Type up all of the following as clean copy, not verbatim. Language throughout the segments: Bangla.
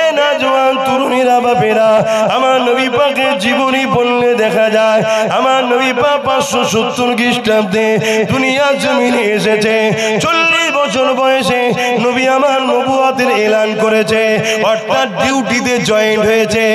এ নওজোয়ান তরুণীরা বাপেরা, আমার নবী পাকের জীবনী বললে দেখা যায় আমার নবী পাক 570 খ্রিস্টাব্দে দুনিয়া জমিনে এসেছে। 40 বছর বয়সে নবী আমার নবুয়তের এলান করেছে, অর্থাৎ ডিউটিতে জয়েন হয়েছে।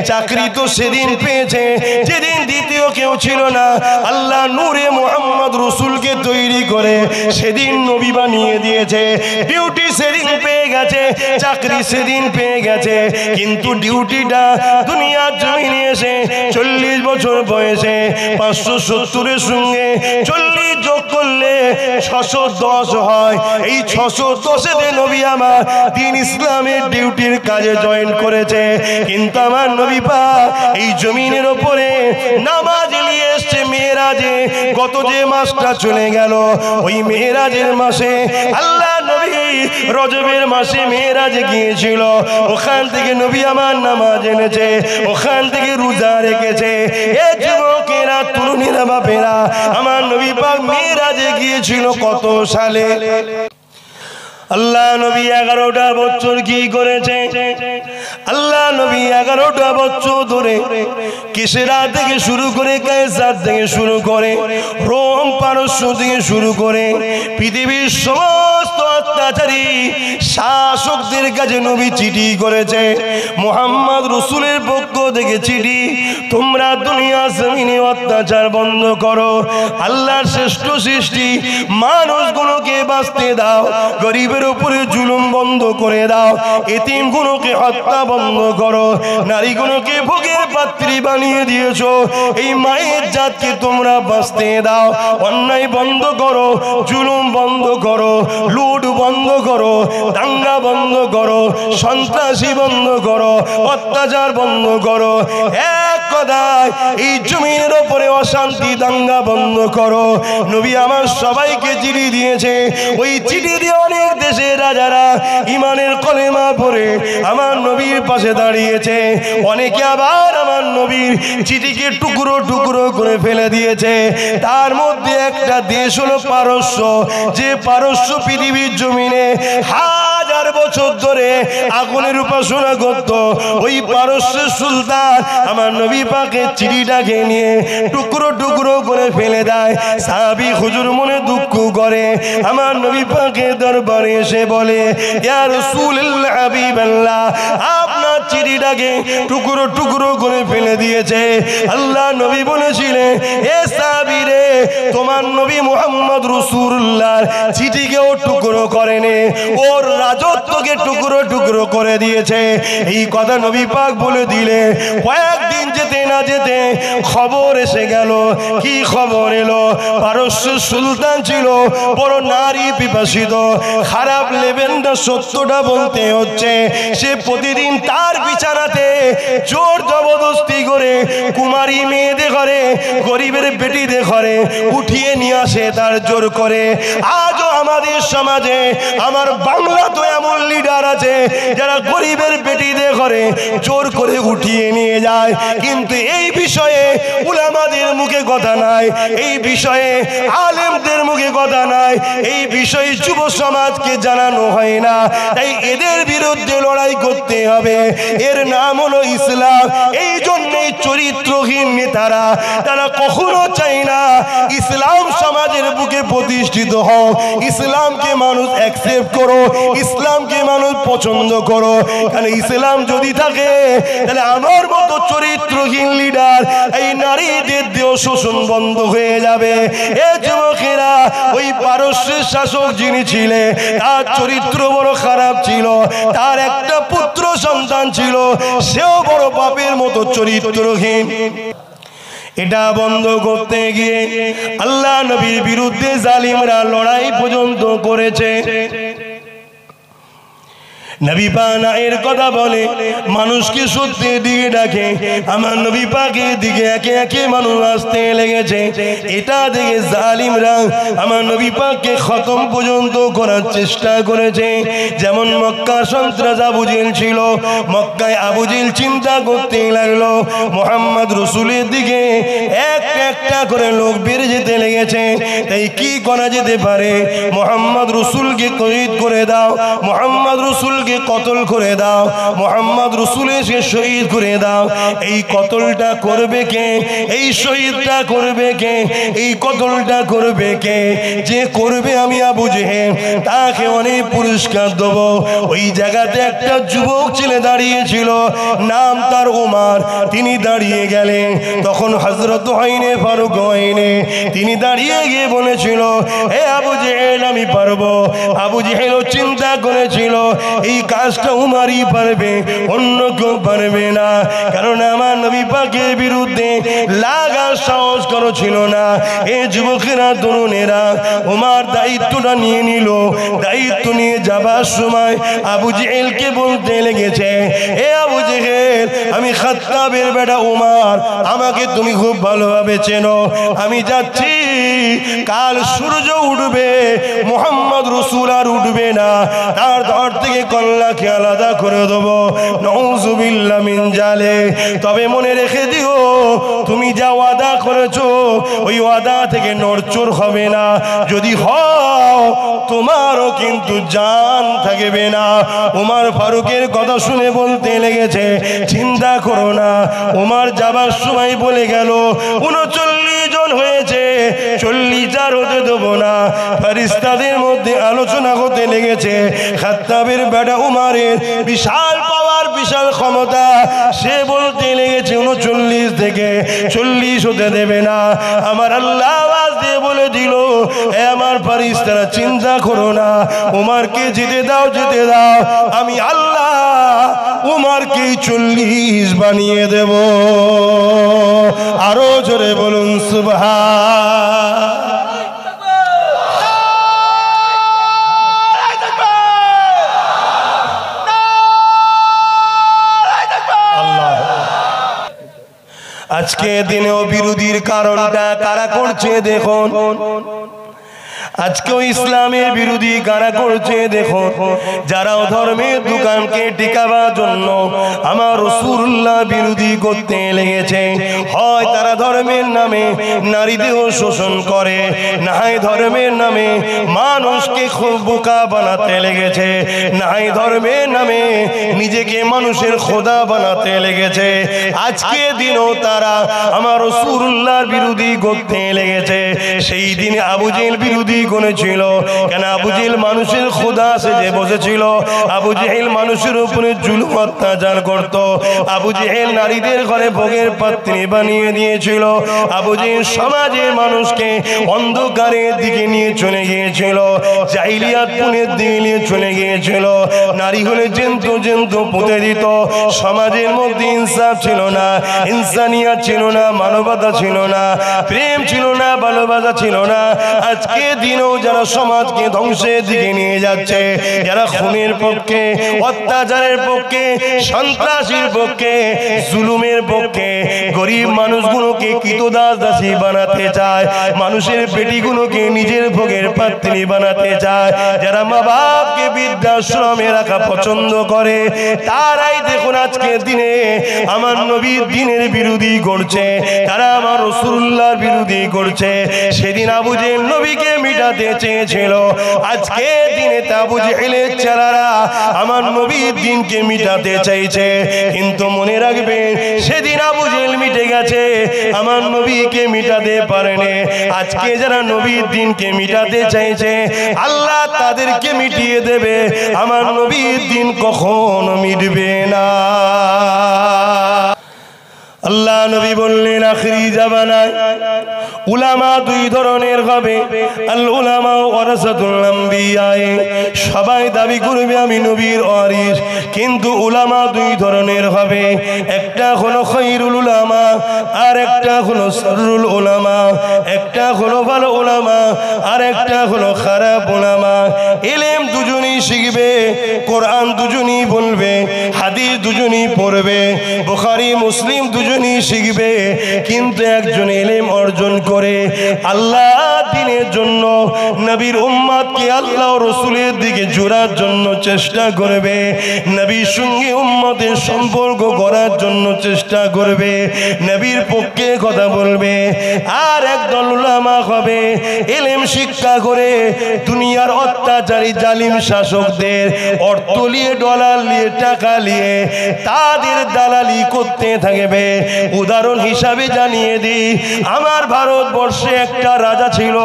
চাকরি তো সেদিন পেয়েছে যেদিন দ্বিতীয় কেউ ছিল না। আল্লাহ নূরে মুহাম্মদ রাসূলকে তৈরি করে সেদিন নবী বানিয়ে দিয়েছে। ডিউটি সেদিন পেয়ে গেছে, চাকরি সেদিন পেয়ে গেছে, কিন্তু ডিউটিটা দুনিয়ার জমিনে এসে 40 বছর বয়সে 570-এর সঙ্গে 40 যোগ করলে 610 হয়। এই 610-এ নবী আমার দ্বীন ইসলামের ডিউটির কাজে জয়েন করেছে। কিন্তু আমার নবী পাক এই জমিনের উপরে নামাজ নিয়ে এসেছে মেরাজে। গত যে মাসটা চলে গেল ওই মেরাজের মাসে আল্লাহ নবী রজবের মাসে মেরাজে গিয়েছিল। ওখান থেকে নবী আমার নামাজ এনেছে, ওখান থেকে রোজা রেখেছে। এ যুবকেরা, তরুণীরা, বাপেরা, আমার নবী পাক মেরাজে গিয়েছিল কত সালে? আল্লাহ নবী 11টা বছর কি করেছে? আল্লাহ নবী 11টা বছর ধরে কিসরা থেকে শুরু করে, কায়সার থেকে শুরু করে, রোম পারস্য থেকে শুরু করে পৃথিবীর সমস্ত অত্যাচারী শাসকদের কাছে নবী চিঠি করেছে। মুহাম্মদ রাসূলের পক্ষ থেকে চিঠি, তোমরা দুনিয়া জমিনে অত্যাচার বন্ধ করো, আল্লাহর শ্রেষ্ঠ সৃষ্টি মানুষগুলোকে বাঁচতে দাও, গরিবের উপরে জুলুম বন্ধ করে দাও, এতিমগুলোকে হত্যা বন্ধ করো, নারীগুলোকে ভোগের পাত্রী বানিয়ে দিয়েছো, এই মায়ের জাতকে তোমরা বাঁচতে দাও, অন্যায় বন্ধ করো, জুলুম বন্ধ করো, লুট বন্ধ করো, দাঙ্গা বন্ধ করো, সন্ত্রাসী বন্ধ করো, অত্যাচার বন্ধ করো। এক কথায় এই জমিনের উপরে অশান্তি দাঙ্গা বন্ধ করো। নবী আমার সবাইকে চিঠি দিয়েছে। ওই চিঠি দিয়ে অনেক দেশের রাজারা ইমানের কলেমা পড়ে আমার নবীর পাশে দাঁড়িয়েছে। অনেকে আবার আমার নবীর চিঠিকে টুকরো টুকরো করে ফেলে দিয়েছে। তার মধ্যে একটা দেশ হলো পারস্য, যে পারস্য পৃথিবীর জমিনে হাজার বছর ধরে আগুনের উপাসনা করত। ওই পারস্যের সুলতান আমার নবী পাকের চিঠিটাকে নিয়ে টুকরো টুকরো করে ফেলে দেয়। সাহাবী হুজুর মনে দুঃখ করে, আমার নবী পাকের দরবারে এসে বলে, ইয়া রাসূলুল্লাহ, হাবিবাল্লাহ, আপনার চিঠিটাকে টুকরো টুকরো করে ফেলে দিয়েছে। আল্লাহ নবী বলেছিলেন, এ সাহাবী রে, তোমার নবী মুহাম্মদ রাসূলুল্লাহর চিঠিকেও টুকরো করেনি, ওর রাজত্বকে টুকরো টুকরো করে দিয়েছে। এই কথা নবী পাক বলে দিলে কয়েকদিন যেতে না যেতে খবর এসে গেল। কি খবর এলো? পারস্য সুলতান ছিল বড় নারী পিপাসিত, খারাপ লেভেলটা সত্যটা বলতে হচ্ছে। সে প্রতিদিন তার বিছানাতে জোর জবরদস্তি করে কুমারী মেয়েদের ঘরে, গরিবের বেটিদের ঘরে উঠিয়ে নিয়ে আসে তার জোর করে। আজও আমাদের সমাজে, আমার বাংলা তো এমন লিডার আছে যারা গরিবের বেটিদের ঘরে জোর করে উঠিয়ে নিয়ে যায়। কিন্তু এই বিষয়ে উলামাদের মুখে কথা নাই, এই বিষয়ে আলেমদের মুখে কথা নাই, এই বিষয়ে যুব সমাজকে জানানো হয় না। তাই এদের বিরুদ্ধে লড়াই করতে হবে। এর নাম হলো ইসলাম। এই জন্যই চরিত্রহীন নেতারা, তারা কখনো চায় না ইসলাম সমাজের বুকে প্রতিষ্ঠিত হোক। ইসলামকে মানুষ অ্যাকসেপ্ট করো, ইসলামকে মানুষ পছন্দ করো। কারণ ইসলাম যদি থাকে তাহলে আমার মতো চরিত্রহীন লিডার, এই নারীদের দেহ শোষণ বন্ধ হয়ে যাবে। এ যুবকেরা, ওই পারস্যের শাসক যিনি ছিলেন তার চরিত্র বড় খারাপ ছিল। তার একটা পুত্র সন্তান ছিল, সেও বড় পাপের মতো চরিত্রহীন। এটা বন্ধ করতে গিয়ে আল্লাহ নবীর বিরুদ্ধে জালিমরা লড়াই পর্যন্ত করেছে। নবী পাক এর কথা বলে মানুষকে সত্যের দিকে ডাকে। আমার নবী পাকের দিকে একে একে মানুষ আসতে লেগেছে। এটা দেখে জালিমরা আমার নবী পাককে খতম পর্যন্ত করার চেষ্টা করেছে। যেমন মক্কার সন্ত্রাস আবু জেহেল ছিল, মক্কায় আবু জেহেল চিন্তা করতে লাগলো মুহাম্মদ রাসূলের দিকে একটা করে লোক বেড়ে যেতে লেগেছে। তাই কি করা যেতে পারে? মুহাম্মদ রাসূলকে শহীদ করে দাও, মুহাম্মদ রাসূলকে রসুলকে কতল করে দাও, মোহাম্মদ রসুলকে শহীদ করে দাও। এই কতলটা করবে কে? এই শহীদটা করবে কে? এই কতলটা করবে কে? যে করবে আমি আবু জেহেল, তাকে অনেক পুরস্কার দেব। ওই জায়গাতে একটা যুবক ছেলে দাঁড়িয়েছিল, নাম তার উমার। তিনি দাঁড়িয়ে গেলেন, তখন হযরত হয়নে ফারুক হয়নে তিনি দাঁড়িয়ে গিয়ে বলেছিল, হে আবু জেহেল আমি পারবো। আবু জেহেলও চিন্তা করেছিল এই কাজটা উমারই পারবে, অন্য কেউ পারবে না, কারণ আমার নবী পাকের বিরুদ্ধে লাগার সাহস করো ছিল না। এই যুবকেরা তরুণেরা উমার দায়িত্বটা নিয়ে নিল। দায়িত্ব নিয়ে যাবার সময় আবু জেহেলকে বলতে লেগেছে, হে আবু জেহেল আমি খাত্তাবের বেটা উমার, আমাকে তুমি খুব ভালোভাবে চেনো। আমি যাচ্ছি, কাল সূর্য উঠবে, মুহাম্মদ রাসূল আর উঠবে না, তার ধর থেকে কল্লাকে আলাদা করে দেবো। নাউযুবিল্লাহ মিন জালিক। তবে মনে রেখে দিও, তুমি যা ওয়াদা করেছো ওই ওয়াদা থেকে নড়চড় হবে না। যদি হও তোমারও কিন্তু জান থাকবে না। উমার ফারুকের কথা শুনে বলতে লেগেছে, চিন্তা করো না। উমার যাবার সময় বলে গেল 39 জন হয়েছে, 40 আর হতে দেবো না। ফেরেশতাদের মধ্যে আলোচনা হতে লেগেছে, খাত্তাবের বেটা উমারের বিশাল পাওয়ার, বিশাল ক্ষমতা। সে বলতে লেগেছে 39 থেকে 40 হতে দেবে না। আমার আল্লাহ আওয়াজ দিয়ে বলে দিল, হে আমার ফেরেশতারা চিন্তা করো না, উমারকে যেতে দাও, যেতে দাও। আমি আল্লাহ উমারকে 40 বানিয়ে দেব। আরো জোরে বলুন সুবহান। আজকে দিনেও বিরোধীর কারণটা কারা করছে দেখুন। আজকেও ইসলামের বিরোধী কারা করছে দেখুন। যারা ধর্মের দোকানকে টিকাবার জন্য আমার রাসূলুল্লাহ বিরোধী করতে লেগেছে, হয় তারা ধর্মের নামে নারীদেহ শোষণ করে, না হয় ধর্মের নামে মানুষকে খুব বোকা বানাতে লেগেছে, না হয় ধর্মের নামে নিজেকে মানুষের খোদা বানাতে লেগেছে। আজকে দিনও তারা আমার রাসূলুল্লাহর বিরোধী করতে লেগেছে। সেই দিনে আবু জেহেল বিরোধী করেছিল। কেন? আবু জেহেল মানুষের খোদা সেজে বসেছিল। আবু জেহেল মানুষের উপরে জুলুম অত্যাচার করত। আবু জেহেল নারীদের ঘরে ভোগের পাত্রী বানিয়ে দিয়েছিল। আবু জেহেল সমাজের মানুষকে অন্ধকারের দিকে নিয়ে চলে গিয়েছিল, জাহিলিয়াত পুনের দিকে নিয়ে চলে গিয়েছিল। নারী হলে জন্তু জন্তু পুঁতে দিত। সমাজের মধ্যে ইনসাফ ছিল না, ইনসানিয়াত ছিল না, মানবতা ছিল না, প্রেম ছিল না, ভালোবাসা ছিল না। আজকে দিনও যারা সমাজকে ধ্বংসের দিকে নিয়ে যাচ্ছে, যারা খুনের পক্ষে, অত্যাচারের পক্ষে, সন্ত্রাসীর পক্ষে, জুলুমের পক্ষে, গরিব মানুষগুলোকে কৃতদাস দাসী বানাতে চায়, মানুষের পেটিগুলোকে নিজের ভোগের পাত্রী বানাতে চায়, যারা মা বাপকে বৃদ্ধাশ্রমে রাখা পছন্দ করে, তারাই দেখুন আজকে দিনে আমার নবীর দিনের বিরোধী করছে। তারা আমার রাসূলুল্লাহর বিরোধী করছে। সেদিন আবু জেহেল নবীকে মিটাতে চেয়েছিল, আজকে দিনে আবু জেহেলের চেলারা আমার নবীর দিনকে মিটাতে চাইছে। কিন্তু মনে রাখবেন, সেদিন আবু জেহেল মিটে গেছে, আমার নবীকে মিটাতে পারেনি। আজকে যারা নবীর দিনকে মিটাতে চাইছে, আল্লাহ তাদেরকে মিটিয়ে দেবে। আমার নবীর দিন কখনো মিটবে না। আল্লাহ নবী বললেন, আখিরি জামানায় উলামা দুই ধরনের হবে। আল উলামা ওয়ারাসাতুল আম্বিয়া, সবাই দাবি করবে আমি নবীর ওয়ারিস, কিন্তু উলামা দুই ধরনের হবে। একটা হলো খায়রুল উলামা, আর একটা হলো শাররুল উলামা। একটা হলো ভালো উলামা, আর একটা হলো খারাপ উলামা। ইলম দুজনই শিখবে, কোরআন দুজনই বলবে, হাদিস দুজনই পড়বে, বুখারী মুসলিম দুজনই শিখবে, কিন্তু একজন ইলম অর্জন করে করে আল্লাহ দ্বীনের জন্য নবীর উম্মতকে আল্লাহ রাসূলের দিকে জোড়ার জন্য চেষ্টা করবে, নবীর সঙ্গে উম্মতের সম্পর্ক করার জন্য চেষ্টা করবে, নবীর পক্ষে কথা বলবে। আর একদল উলামা হবে ইলম শিক্ষা করে দুনিয়ার অত্যাচারী জালিম শাসকদের অর্থ নিয়ে ডলার নিয়ে টাকা নিয়ে তাদের দালালি করতে থাকবে। উদাহরণ হিসাবে জানিয়ে দিই, আমার ভারতবর্ষে একটা রাজা ছিল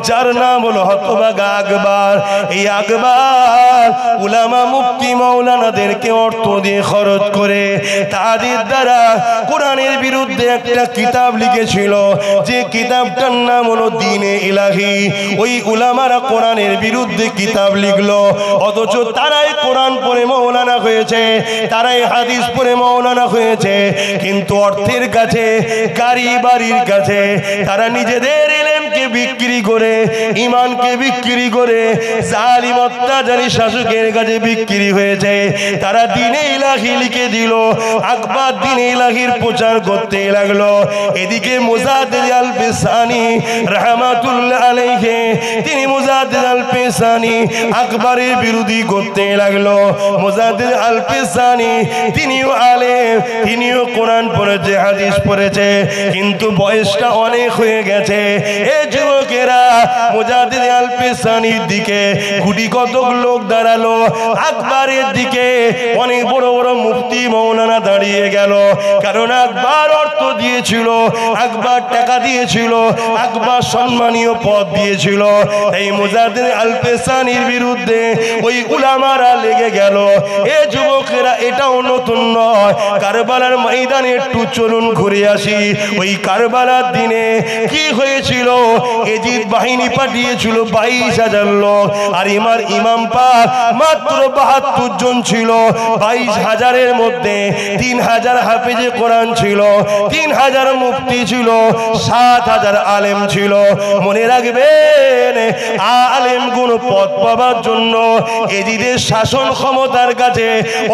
যার নাম হলো হতভাগা আকবর। এই আকবর উলামা মুফতি মাওলানাদেরকে অর্থ দিয়ে খরচ করে তাদের দ্বারা কোরআনের বিরুদ্ধে একটা কিতাব লিখেছিল, যে কিতাবটার নাম হলো দ্বীনে ইলাহি। ওই উলামারা কোরআনের বিরুদ্ধে কিতাব লিখলো, অথচ তারাই কোরআন পড়ে মাওলানা হয়েছে, তারাই হাদিস পড়ে মাওলানা হয়েছে। কিন্তু অর্থের কাছে, গাড়ি বাড়ির কাছে তারা নিজেদের ইলমকে বিক্রি করে, ঈমানকে বিক্রি করে জালিম অত্যাচারী শাসকের কাছে বিক্রি হয়েছে। তারা দ্বীনে ইলাহি লিখে দিল, আকবর দ্বীনে ইলাহির প্রচার করতে লাগলো। এদিকে মুজাদ্দিদ আল পেশানি রাহমাতুল্লাহ আলাইহি, তিনি মুজাদ্দিদ আল পেশানি আকবরের বিরোধী করতে লাগলো। মুজাদ্দিদ আল পেশানি তিনিও আলেম, তিনিও কোরআন পড়েছে, হাদিস পড়েছে, কিন্তু বয়সটা অনেক হয়ে গেছে। এই যুবকেরা মুজাদ্দিদ আল পেশানির দিকে গুটি কতক লোক দাঁড়ালো, আকবরের দিকে অনেক বড় বড় মুফতি মাওলানা দাঁড়িয়ে গেল। কারণ আকবর অর্থ দিয়েছিল, আকবর টাকা দিয়েছিল, আকবর সম্মানীয় পদ দিয়েছিল। এই মুজাদ্দিদ আল পেশানির বিরুদ্ধে ওই উলামারা লেগে গেল। এ যুবকেরা, এটাও নতুন নয়, কারবালার ময়দানে একটু চলুন ঘুরে আসি। ওই কারবালার দিনে কি হয়েছিল? এজিদ বাহিনী পাঠিয়েছিল 22,000 লোক, আর ইমাম পাক মাত্র 72 জন ছিল। 22,000-এর মধ্যে 3,000 হাফেজে কোরআন ছিল, 3,000 মুফতি ছিল, 7,000 আলেম ছিল। মনে রাখবেন, আলেম গুণ পদ পাবার জন্য এজিদের শাসন ক্ষমতার কাছে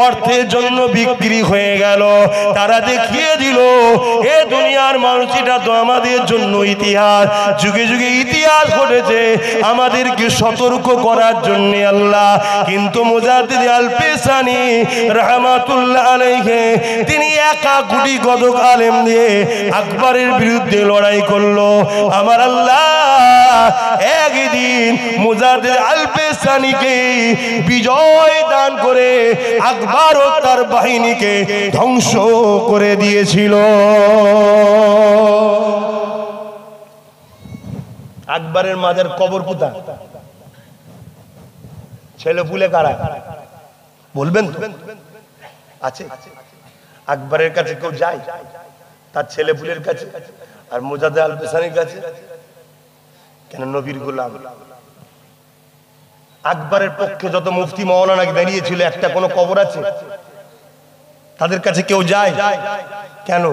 অর্থের জন্য বিক্রি হয়ে গেল। তারা দেখিয়ে দিল এ দুনিয়ার মানুষ, এটা তো আমাদের জন্য ইতিহাস, যুগে যুগে ইতিহাস ঘটেছে আমাদেরকে সতর্ক করার জন্য আল্লাহ। কিন্তু মুজাদ্দিদ আল পেশানি রাহমাতুল্লাহ আলাইহি, তিনি একা গুটি কতক আলেম দিয়ে আকবরের বিরুদ্ধে লড়াই করলো। আমার আল্লাহ একদিন মুজাদ্দিদ আল পেশানিকে বিজয় দান করে আকবর ও তার বাহিনীকে ধ্বংস করে দিয়েছিল। আকবরের মাজার কবর পুঁতা, ছেলে পুলে কারা বলবেন তো? আছে? আকবরের কাছে কেউ যায়? তার ছেলে পুলের কাছে? আর মুজাদ্দিদ আল পেশানির কাছে কেন? নবীর গোলাম। আকবরের পক্ষে যত মুফতি মাওলানা দাঁড়িয়েছিল, একটা কোনো কবর আছে? তাদের কাছে কেউ যায়? কেন?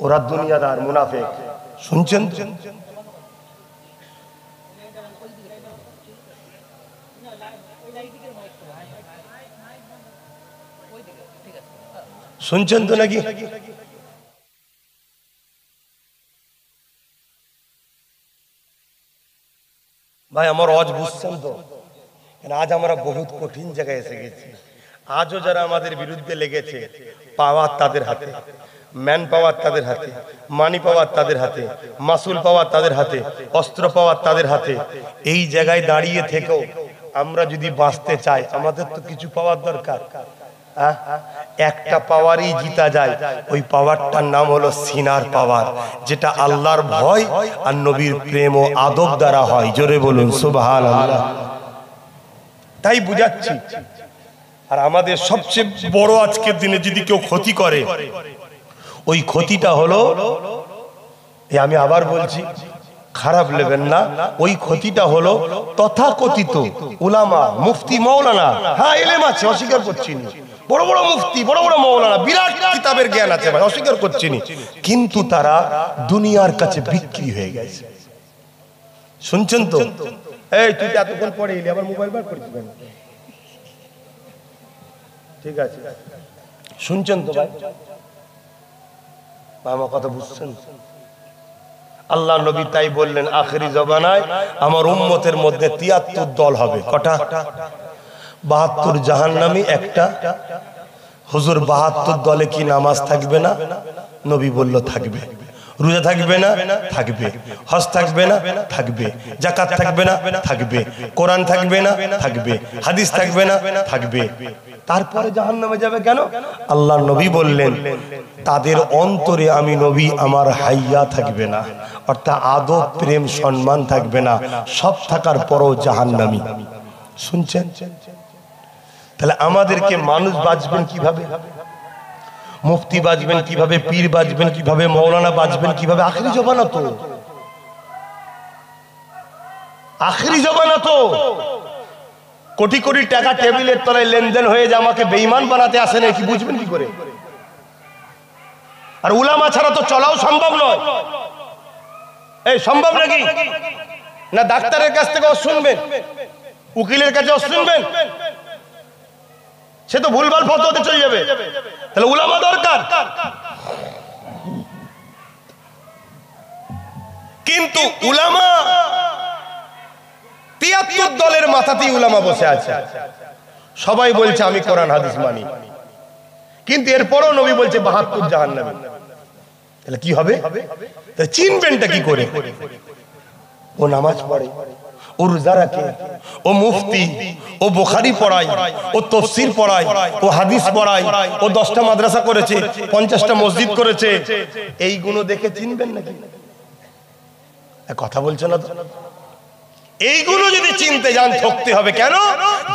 ওরা দুনিয়াদার, মুনাফিক। শুনছেন? শুনছেন তো নাকি? ভাই আমার আওয়াজ বুঝছেন তো? আজ আমরা বহুত কঠিন জায়গায় এসে গেছি। আজও যারা আমাদের বিরুদ্ধে লেগেছে, পাওয়ার তাদের হাতে, ম্যান পাওয়ার তাদের হাতে, মানি পাওয়ার তাদের হাতে, মাসুল পাওয়ার তাদের হাতে, অস্ত্র পাওয়ার তাদের হাতে। এই জায়গায় দাঁড়িয়ে থেকেও আমরা যদি বাঁচতে চাই, আমাদের তো কিছু পাওয়ার দরকার। একটা পাওয়ারই জিতা যায়, ওই পাওয়ারটার নাম হলো সিনার পাওয়ার, যেটা আল্লাহর ভয় আর নবীর প্রেম ও আদব দ্বারা হয়। জোরে বলুন সুবহানাল্লাহ। তাই বুঝাচ্ছি। আর আমাদের সবচেয়ে বড় আজকের দিনে যদি কেউ ক্ষতি করে, ওই ক্ষতিটা হলো, আমি আবার বলছি, খারাপ নেবেন না, ওই ক্ষতিটা হলো তথাকথিত উলামা, মুফতি, মাওলানা। হ্যাঁ, ইলম আছে, অস্বীকার করছি না, বড় বড় মুফতি, বড় বড় মাওলানা, বিরাট কিতাবের জ্ঞান আছে ভাই, অস্বীকার করছি না, কিন্তু তারা দুনিয়ার কাছে বিক্রি হয়ে গেছে। শুনছেন তো? এই তুই এতক্ষণ পরে এলি, আবার মোবাইল বার করেছিস কেন? ঠিক আছে, শুনছেন তো ভাই? আমার কথা বুঝছেন? আল্লাহ নবী তাই বললেন আখেরি জমানায় আমার উম্মতের মধ্যে ৭৩ দল হবে। কটা? ৭২ জাহান্নামী, একটা। হুজুর ৭২ দলে কি নামাজ থাকবে না? নবী বলল থাকবে। রোজা থাকবে না? থাকবে। হজ থাকবে না? থাকবে। যাকাত থাকবে না? থাকবে। কোরআন থাকবে না? থাকবে। হাদিস থাকবে না? থাকবে। তারপরে জাহান্নামে যাবে কেন? আল্লাহর নবী বললেন তাদের অন্তরে আমি নবী আমার হাইয়া থাকবে না, অর্থাৎ আদব প্রেম সম্মান থাকবে না, সব থাকার পরও জাহান্নামী। শুনছেন? তাহলে আমাদেরকে মানুষ বাঁচবেন কিভাবে? মুফতি বাঁচবেন কিভাবে? পীর বাঁচবেন কিভাবে? মৌলানা বাঁচবেন কিভাবে? আখেরি জমানা তো, আখেরি জমানা তো। কোটি কোটি টাকা টেবিলের তলায় লেনদেন হয়ে যায়, আমাকে বেঈমান বানাতে আসে না, কি বুঝবেন কি করে? আর উলামা ছাড়া তো চলাও সম্ভব নয়। এই সম্ভব নাকি? না ডাক্তারের কাছ থেকে শুনবেন, উকিলের কাছে শুনবেন, সে তো ভুলভাল ফতোয়াতে চলে যাবে। তাহলে উলামা দরকার। কিন্তু উলামা ৭৩ দলের মাথাতেই উলামা বসে আছে। সবাই বলছে আমি কোরআন হাদিস মানি, কিন্তু এরপরও নবী বলছে ৭২ জাহান্নামী। তাহলে কি হবে? তাহলে চিনবেনটা কি করে? ও নামাজ পড়ে, ও রোজা রাখে, ও মুফতি, ও বুখারী পড়ায়, ও তাফসীর পড়ায়, ও হাদিস পড়ায়, ও 10টা মাদ্রাসা করেছে, 50টা মসজিদ করেছে, এইগুলো দেখে চিনবেন নাকি? কথা বলছে না তো। এইগুলো যদি চিনতে যান ঠকতে হবে। কেন?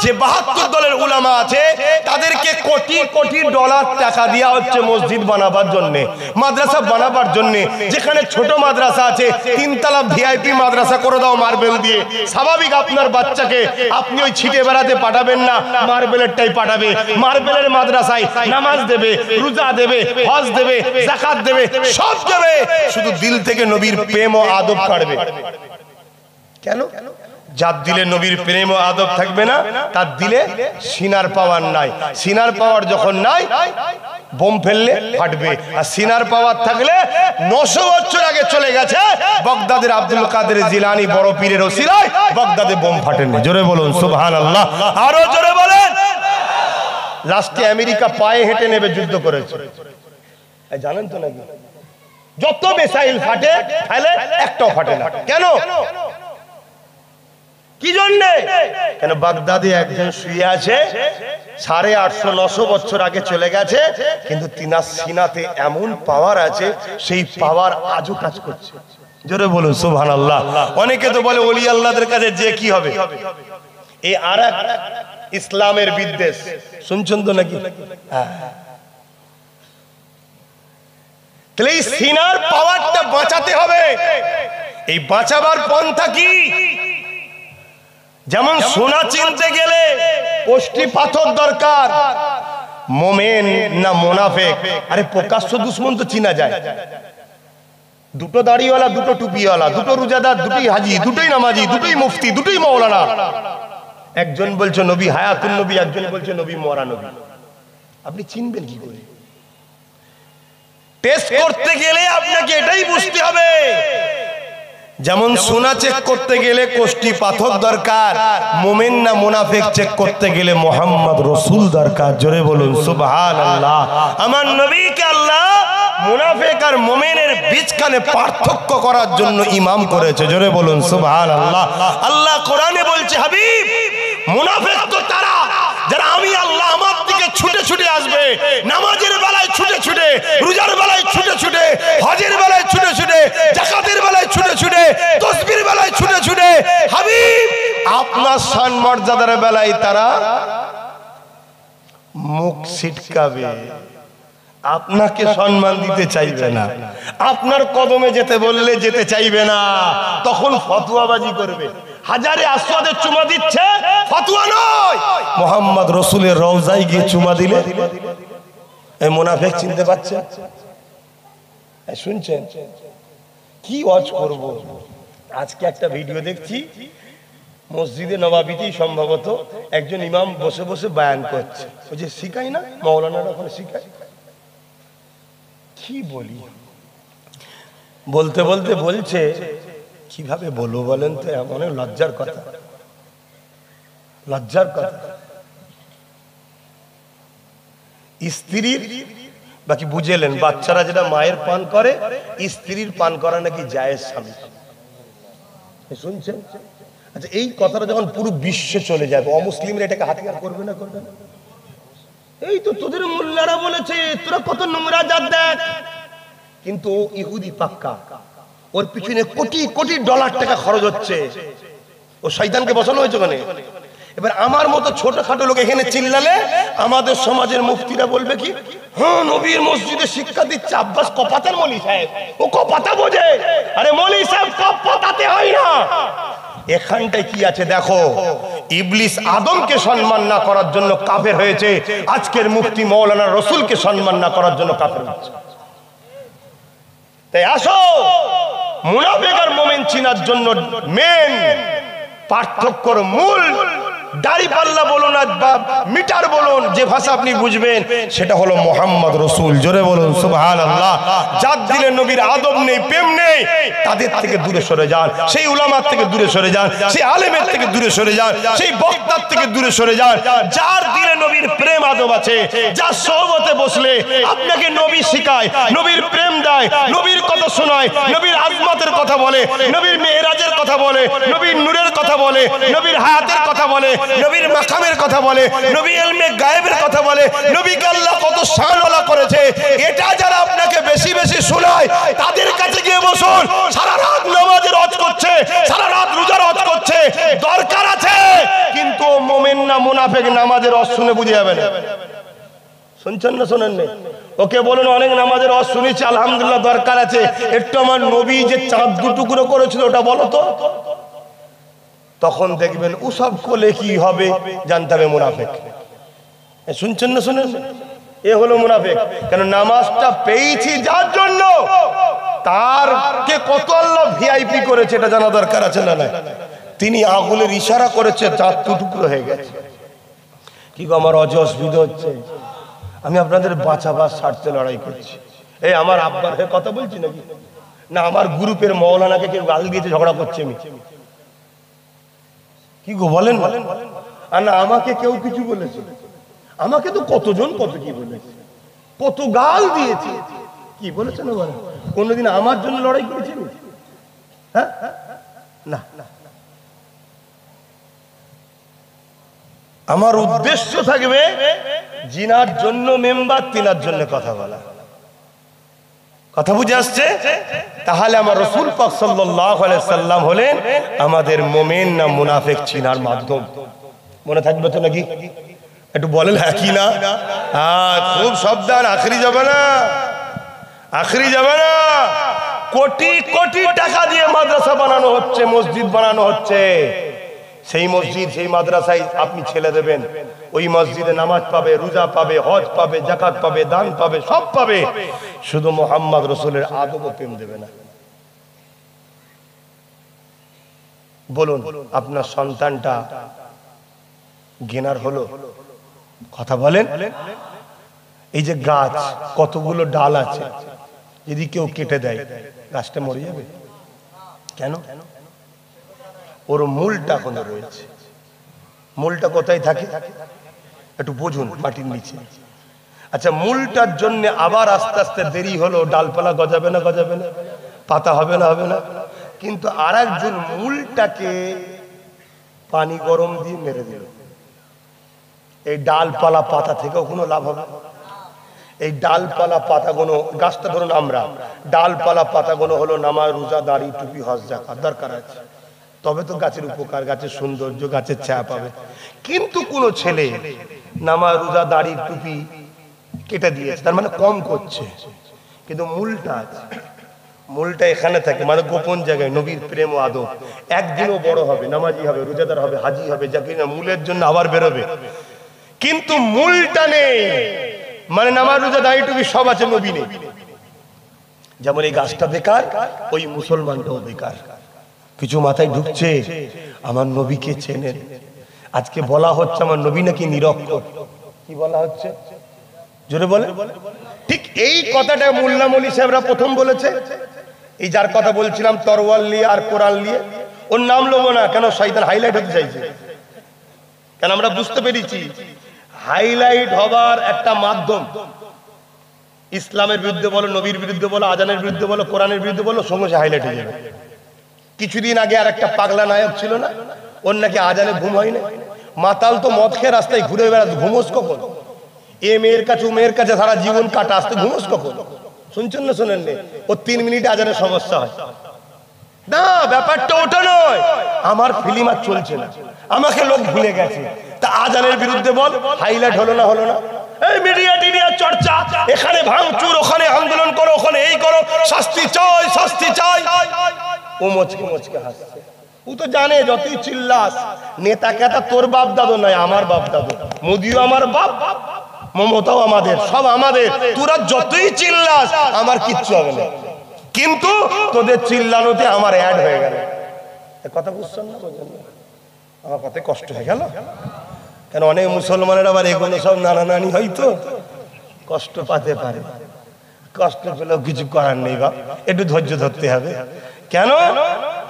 যে ৭২ দলের উলামা আছে তাদেরকে কোটি কোটি ডলার টাকা দেওয়া হচ্ছে মসজিদ বানাবার জন্য, মাদ্রাসা বানাবার জন্য। যেখানে ছোট মাদ্রাসা আছে 3 তলা ভিআইপি মাদ্রাসা করে দাও মার্বেল দিয়ে। স্বাভাবিক আপনার বাচ্চাকে আপনি ওই ছিটে বেড়াতে পাঠাবেন না, মার্বেলেরটাই পাঠাবে। মার্বেলের মাদ্রাসায় নামাজ দেবে, রোজা দেবে, হজ দেবে, যাকাত দেবে, সব দেবে, শুধু দিল থেকে নবীর প্রেম ও আদব কাটবে। কেন? যার দিলে নবীর প্রেম ও আদব থাকবে না, তার দিলে সিনার পাওয়ার নাই। সিনার পাওয়ার যখন নাই, বোম ফেললে ফাটবে। আর সিনার পাওয়ার থাকলে 900 বছর আগে চলে গেছে বাগদাদের আব্দুল কাদের জিলানী বড় পীরের ওসিলায় বাগদাদে বোম ফাটেনি। জোরে বলুন সুবহানাল্লাহ। আরো জোরে বলেন। লাস্টে আমেরিকা পায়ে হেঁটে নেবে যুদ্ধ করেছে। জানেন তো নাকি? যত মিসাইল ফাটে ফেলে, একটাও ফাটে না। কেন? কি জন্য? কেন? বাগদাদে একজন শুয়ে আছে, 850-900 বছর আগে চলে গেছে, কিন্তু তিনার সিনাতে এমন পাওয়ার আছে, সেই পাওয়ার আজও কাজ করছে। জোরে বলুন সুবহানাল্লাহ। অনেকে তো বলে ওলি আল্লাহদের কাছে যে কি হবে। এই আরেক ইসলামের বিদ্বেষ শুনছেন তো নাকি? তাহলে এই সিনার পাওয়ারটা বাঁচাতে হবে। এই বাঁচাবার পন্থা কি? যেমন সোনা চিনতে গেলে কোষ্ঠী পাথর দরকার। মোমেন না মুনাফিক? আরে প্রকাশ্য দুশমন তো চিনা যায়। দুটো দাড়িওয়ালা, দুটো টুপিওয়ালা, দুটো রোজাদার, দুটোই হাজি, দুটোই নামাজি, দুটোই মুফতি, দুটোই মাওলানা। একজন বলছে নবী হায়াতুন নবী, একজন বলছে নবী মরা নবী। আপনি চিনবেন কি করে? টেস্ট করতে গেলে আপনাকে এটাই বুঝতে হবে। যেমন সোনা চেক করতে গেলে কোষ্ঠী পাথর দরকার, মুমিন না মুনাফিক চেক করতে গেলে মুহাম্মদ রাসূল দরকার। জোরে বলুন সুবহানাল্লাহ। আমার নবীকে আল্লাহ মুনাফিক আর মুমিনের বিচখানে পার্থক্য করার জন্য ইমাম করেছে। জোরে বলুন সুবহানাল্লাহ। আল্লাহ কোরআনে বলছে হাবিব, মুনাফিক তো তারা যারা আমি আল্লাহ আমার দিকে ছুটে ছুটে আসবে, নামাজের বেলায় ছুটে ছুটে, রোজার বেলায় ছুটে ছুটে, হজের বেলায় ছুটে ছুটে, যাকাতের বেলায় ছুটে ছুটে, তাসবির বেলায় ছুটে ছুটে। হাবিব আপনার শান মর্যাদার বেলায় তারা মুখ ছিটকাবে, আপনাকে সম্মান দিতে চাইবে না, আপনার কদমে যেতে বললে যেতে চাইবে না, তখন ফতোয়াবাজি করবে। হাজারে আসওয়াদে চুমা দিচ্ছে, ফতোয়া নয়, মুহাম্মদ রাসূলের রওজায় গিয়ে চুমা দিলে এই মুনাফিক চিনতে পারছে? শুনছেন? কি ওয়াজ করব? আজকে একটা ভিডিও দেখছি, মসজিদে নবাবিতেই সম্ভবত একজন ইমাম বসে বসে বয়ান করছে। ওই যে শিখাই না মাওলানারা ওখানে শিখায়, কি বলি, বলতে বলতে বলছে, কিভাবে বলবো বলেন তো, অনেক লজ্জার কথা, লজ্জার কথা। স্ত্রীর বাকি বুঝেলেন, বাচ্চারা যেটা মায়ের পান করে, স্ত্রীর পান করা নাকি জায়েজ স্বামী। শুনছেন? আচ্ছা, এই কথাটা যখন পুরো বিশ্বে চলে যাবে, অমুসলিমরা এটাকে হাতিয়ার করবে না, করবে না? এই তো তোদের মোল্লারা বলেছে, তোরা কত নোংরা জাত দেখ। কিন্তু ইহুদি পাক্কা, ওর পিছনে কোটি কোটি ডলার টাকা খরচ হচ্ছে, ও শয়তানকে বসানো হয়েছে ওখানে। এবার আমার মতো ছোটখাটো লোক এখানে চিল্লালে আমাদের সমাজের মুফতিরা বলবে কি, হ্যাঁ নবীর মসজিদে শিক্ষা দিচ্ছে আব্বাস কপাতের মৌলী সাহেব, ও কপাতা বোঝে। আরে মৌলী সাহেব কপাতাতে হয় না। এখানটায় কি আছে দেখো, ইবলিস আদমকে সম্মান না করার জন্য কাফের হয়েছে, আজকের মুফতি মাওলানা রসুলকে সম্মান না করার জন্য কাফের হচ্ছে। তাই আসো, মুনাফিক আর মুমিন চিনার জন্য মেন পার্থক্যর মূল দাড়ি পাল্লা বলুন আর মিটার বলুন, যে ভাষা আপনি বুঝবেন সেটা হলো মোহাম্মদ রসুল। জোরে বলুন সুবহানাল্লাহ। যার দিলে নবীর আদব নেই, প্রেম নেই, তাদের থেকে দূরে সরে যান, সেই উলামার থেকে দূরে সরে যান, সেই আলেমের থেকে দূরে সরে যান, সেই বক্তার থেকে দূরে সরে যান। যার দিলে নবীর প্রেম আদব আছে, যার সোহবতে বসলে আপনাকে নবী শিখায়, নবীর প্রেম দেয়, নবীর কথা শোনায়, নবীর আজমতের কথা বলে, নবীর মেরাজের কথা বলে, নবীর নূরের কথা বলে, নবীর হায়াতের কথা বলে, নবীর মাকামের কথা বলে, নবী ইলমে গায়েবের কথা বলে, নবীকে আল্লাহ কত শানওয়ালা করেছে, এটা যারা আপনাকে বেশি বেশি শোনায় তাদের কাছে গিয়ে বসুন। সারা রাত নামাজের হজ করছে, সারা রাত রোজার হজ করছে, দরকার আছে, কিন্তু মুমিন না মুনাফিক নামাজের হজ শুনে বুঝে যাবে না। শুনছেন না শোনেন না? ওকে বলুন অনেক নামাজের হজ শুনেছি আলহামদুলিল্লাহ, দরকার আছে, একটু আমার নবী যে চাঁদ দু টুকরো করেছিল ওটা বলো তো। তখন দেখবেন ওসব কোলে কি হবে জানতে হবে মুনাফিক। শুনছেন না শুনেন? এ হলো মুনাফিক। কেন নামাজটা পেয়েছি যার জন্য, তারকে কত আল্লাহ ভিআইপি করেছে এটা জানা দরকার আছে না? তিনি আগুনের ইশারা করেছে, চাঁদ টুকরো হয়ে গেছে। কি গো আমার অসুবিধা হচ্ছে, আমি আপনাদের বাঁচাবার স্বার্থে লড়াই করছি। এই আমার আব্বার হয়ে কথা বলছি নাকি? না আমার গ্রুপের মৌলানাকে কেউ গাল দিয়েছে, ঝগড়া করছে আমি? কি গো বলেন? আর না আমাকে কেউ কিছু বলেছে? আমাকে তো কতজন কত কি বলেছে, কত গাল দিয়েছে, কি বলেছে না বলেন? কোনদিন আমার জন্য লড়াই করেছে? হ্যাঁ না, আমার উদ্দেশ্য থাকবে জিনার জন্য মেম্বার, তিনার জন্য কথা বলা। কথা বুঝে আসছে? তাহলে আমার রাসূল পাক সাল্লাল্লাহু আলাইহি সাল্লাম হলেন আমাদের মুমিন না মুনাফিক চিনার মাধ্যম। মনে থাকবে তো নাকি? একটু বলেন হ্যাঁ কি না? হ্যাঁ, খুব সাবধান, আখরি যাবে না, আখরি যাবে না। কোটি কোটি টাকা দিয়ে মাদ্রাসা বানানো হচ্ছে, মসজিদ বানানো হচ্ছে। সেই মসজিদ সেই মাদ্রাসায় আপনি ছেলে দেবেন, ওই মসজিদে নামাজ পাবে, রোজা পাবে, হজ পাবে, যাকাত পাবে, দান পাবে, সব পাবে, শুধু মুহাম্মদ রাসূলের আদব ও প্রেম দেবে না। বলুন আপনার সন্তানটা জ্ঞানার হলো? কথা বলেন। এই যে গাছ কতগুলো ডাল আছে, যদি কেউ কেটে দেয় গাছটা মরে যাবে কেন? ওর মূলটা এখনো রয়েছে। মূলটা কোথায় থাকে একটু বুঝুন, মাটির নিচে। আচ্ছা, মূলটার জন্য আবার আস্তে আস্তে দেরি হলো, ডালপালা গজাবে না, গজাবে না, পাতা হবে না, হবে না। কিন্তু আর একজন মূলটাকে পানি গরম দিয়ে মেরে দিল, এই ডালপালা পাতা থেকেও কোনো লাভ হবে? এই ডালপালা পাতাগুলো, গাছটা ধরুন আমরা, ডালপালা পাতাগুলো হলো নামাজ, রোজা, দাড়ি, টুপি, হজ, যাকাত দরকার আছে, তবে তো গাছের উপকার, গাছের সৌন্দর্য, গাছের ছায়া পাবে। কিন্তু কোন ছেলে নামাজ, রোজা, দাড়ি, টুপি কেটে দিয়েছে, তার মানে কম করছে, কিন্তু মূলটা আছে। মূলটা এখানে থাকে, মানে গোপন জায়গায় নবীর প্রেম ও আদব। একদিনও বড় হবে, নামাজি হবে, রোজাদার হবে, হাজি হবে, যাকে না মূলের জন্য আবার বেরোবে, কিন্তু মূলটা নেই। মানে নামাজ, রোজা, দাড়ি, টুপি সব আছে, নবী নেই। যেমন এই গাছটা বেকার, ওই মুসলমানটাও বেকার। কিছু মাথায় ঢুকছে, আমার নবীকে চেনেন। আজকে বলা হচ্ছে আমার নবী নাকি নিরক্ষর। কি বলা হচ্ছে জোরে বলে? ঠিক এই কথাটা মোল্লা মৌলী সাহেবরা প্রথম বলেছে। এই যার কথা বলছিলাম তরোয়াল নিয়ে আর কোরআন নিয়ে, ওর নাম নেবো না, কেন শয়তান হাইলাইট হতে চাইছে। কেন আমরা বুঝতে পেরেছি হাইলাইট হবার একটা মাধ্যম, ইসলামের বিরুদ্ধে বলো, নবীর বিরুদ্ধে বলো, আজানের বিরুদ্ধে বলো, কোরআনের বিরুদ্ধে বলো, সঙ্গে হাইলাইট হয়ে যাবে। কিছুদিন আগে আর একটা পাগলা নায়ক ছিল না, ওর নাকি আজানে ঘুম হয় না, মাতাল তো মদ খেয়ে রাস্তায় ঘুরে বেড়াতে, ঘুমোস কখন? এ মেয়ের কাছে ও মেয়ের কাছে সারা জীবন কাটা, আসতে ঘুমোস কখন? শুনছেন না শোনেন? ও 3 মিনিটে আজানের সমস্যা হয় না। ব্যাপারটা ওটা নয়, আমার ফিল্ম আর চলছে না, আমাকে লোক ভুলে গেছে, তা আজানের বিরুদ্ধে বল, হাইলাইট হলো না? হলো না? এই মিডিয়া টিডিয়া চর্চা, এখানে ভাঙচুর, ওখানে আন্দোলন করো, ওখানে এই করো, শাস্তি চাই, শাস্তি চাই। ও মুচকে মুচকে হাসছে, ও তো জানে যতই চিল্লাস, নেতা কেতা তোর বাপ দাদু নয়, আমার বাপ দাদু। মোদিও আমার বাপ, মমতাও আমাদের, সব আমাদের। তোরা যতই চিল্লাস আমার কিচ্ছু হবে না, কিন্তু তোদের চিল্লানোতে আমার অ্যাড হয়ে গেল। কথা বুঝছেন না? আমার কথায় কষ্ট হয়ে গেল। কেন অনেক মুসলমানের আবার এগুলো সব নানা নানি হয়তো কষ্ট পাতে পারে, কষ্ট পেলেও কিছু করার নেই বাপ, একটু ধৈর্য ধরতে হবে। কেন?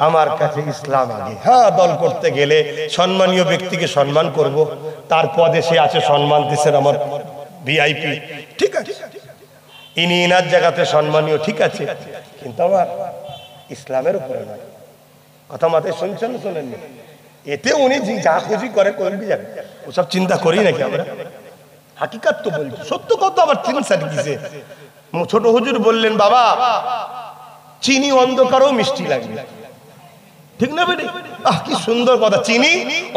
আমার কাছে ইসলাম আগে। হ্যাঁ, দল করতে গেলে সম্মানীয় ব্যক্তিকে সম্মান করব, তার পদে সে আছে সম্মান দেশের আমার ভিআইপি, ঠিক আছে, ইনি ইনার জায়গাতে সম্মানীয়, ঠিক আছে, কিন্তু আমার ইসলামের উপরে নয়। কথা মাথায় শুনছেন শোনেননি? এতে উনি যা খুশি করে করবি যাবে, ওসব চিন্তা করি নাকি আমরা? হাকিকাত তো বলছি, সত্য কথা। আবার চিন্তা কিসে? ছোট হুজুর বললেন, বাবা চিনি অন্ধকারও মিষ্টি লাগবে, ঠিক না বেটি? কি সুন্দর কথা, চিনি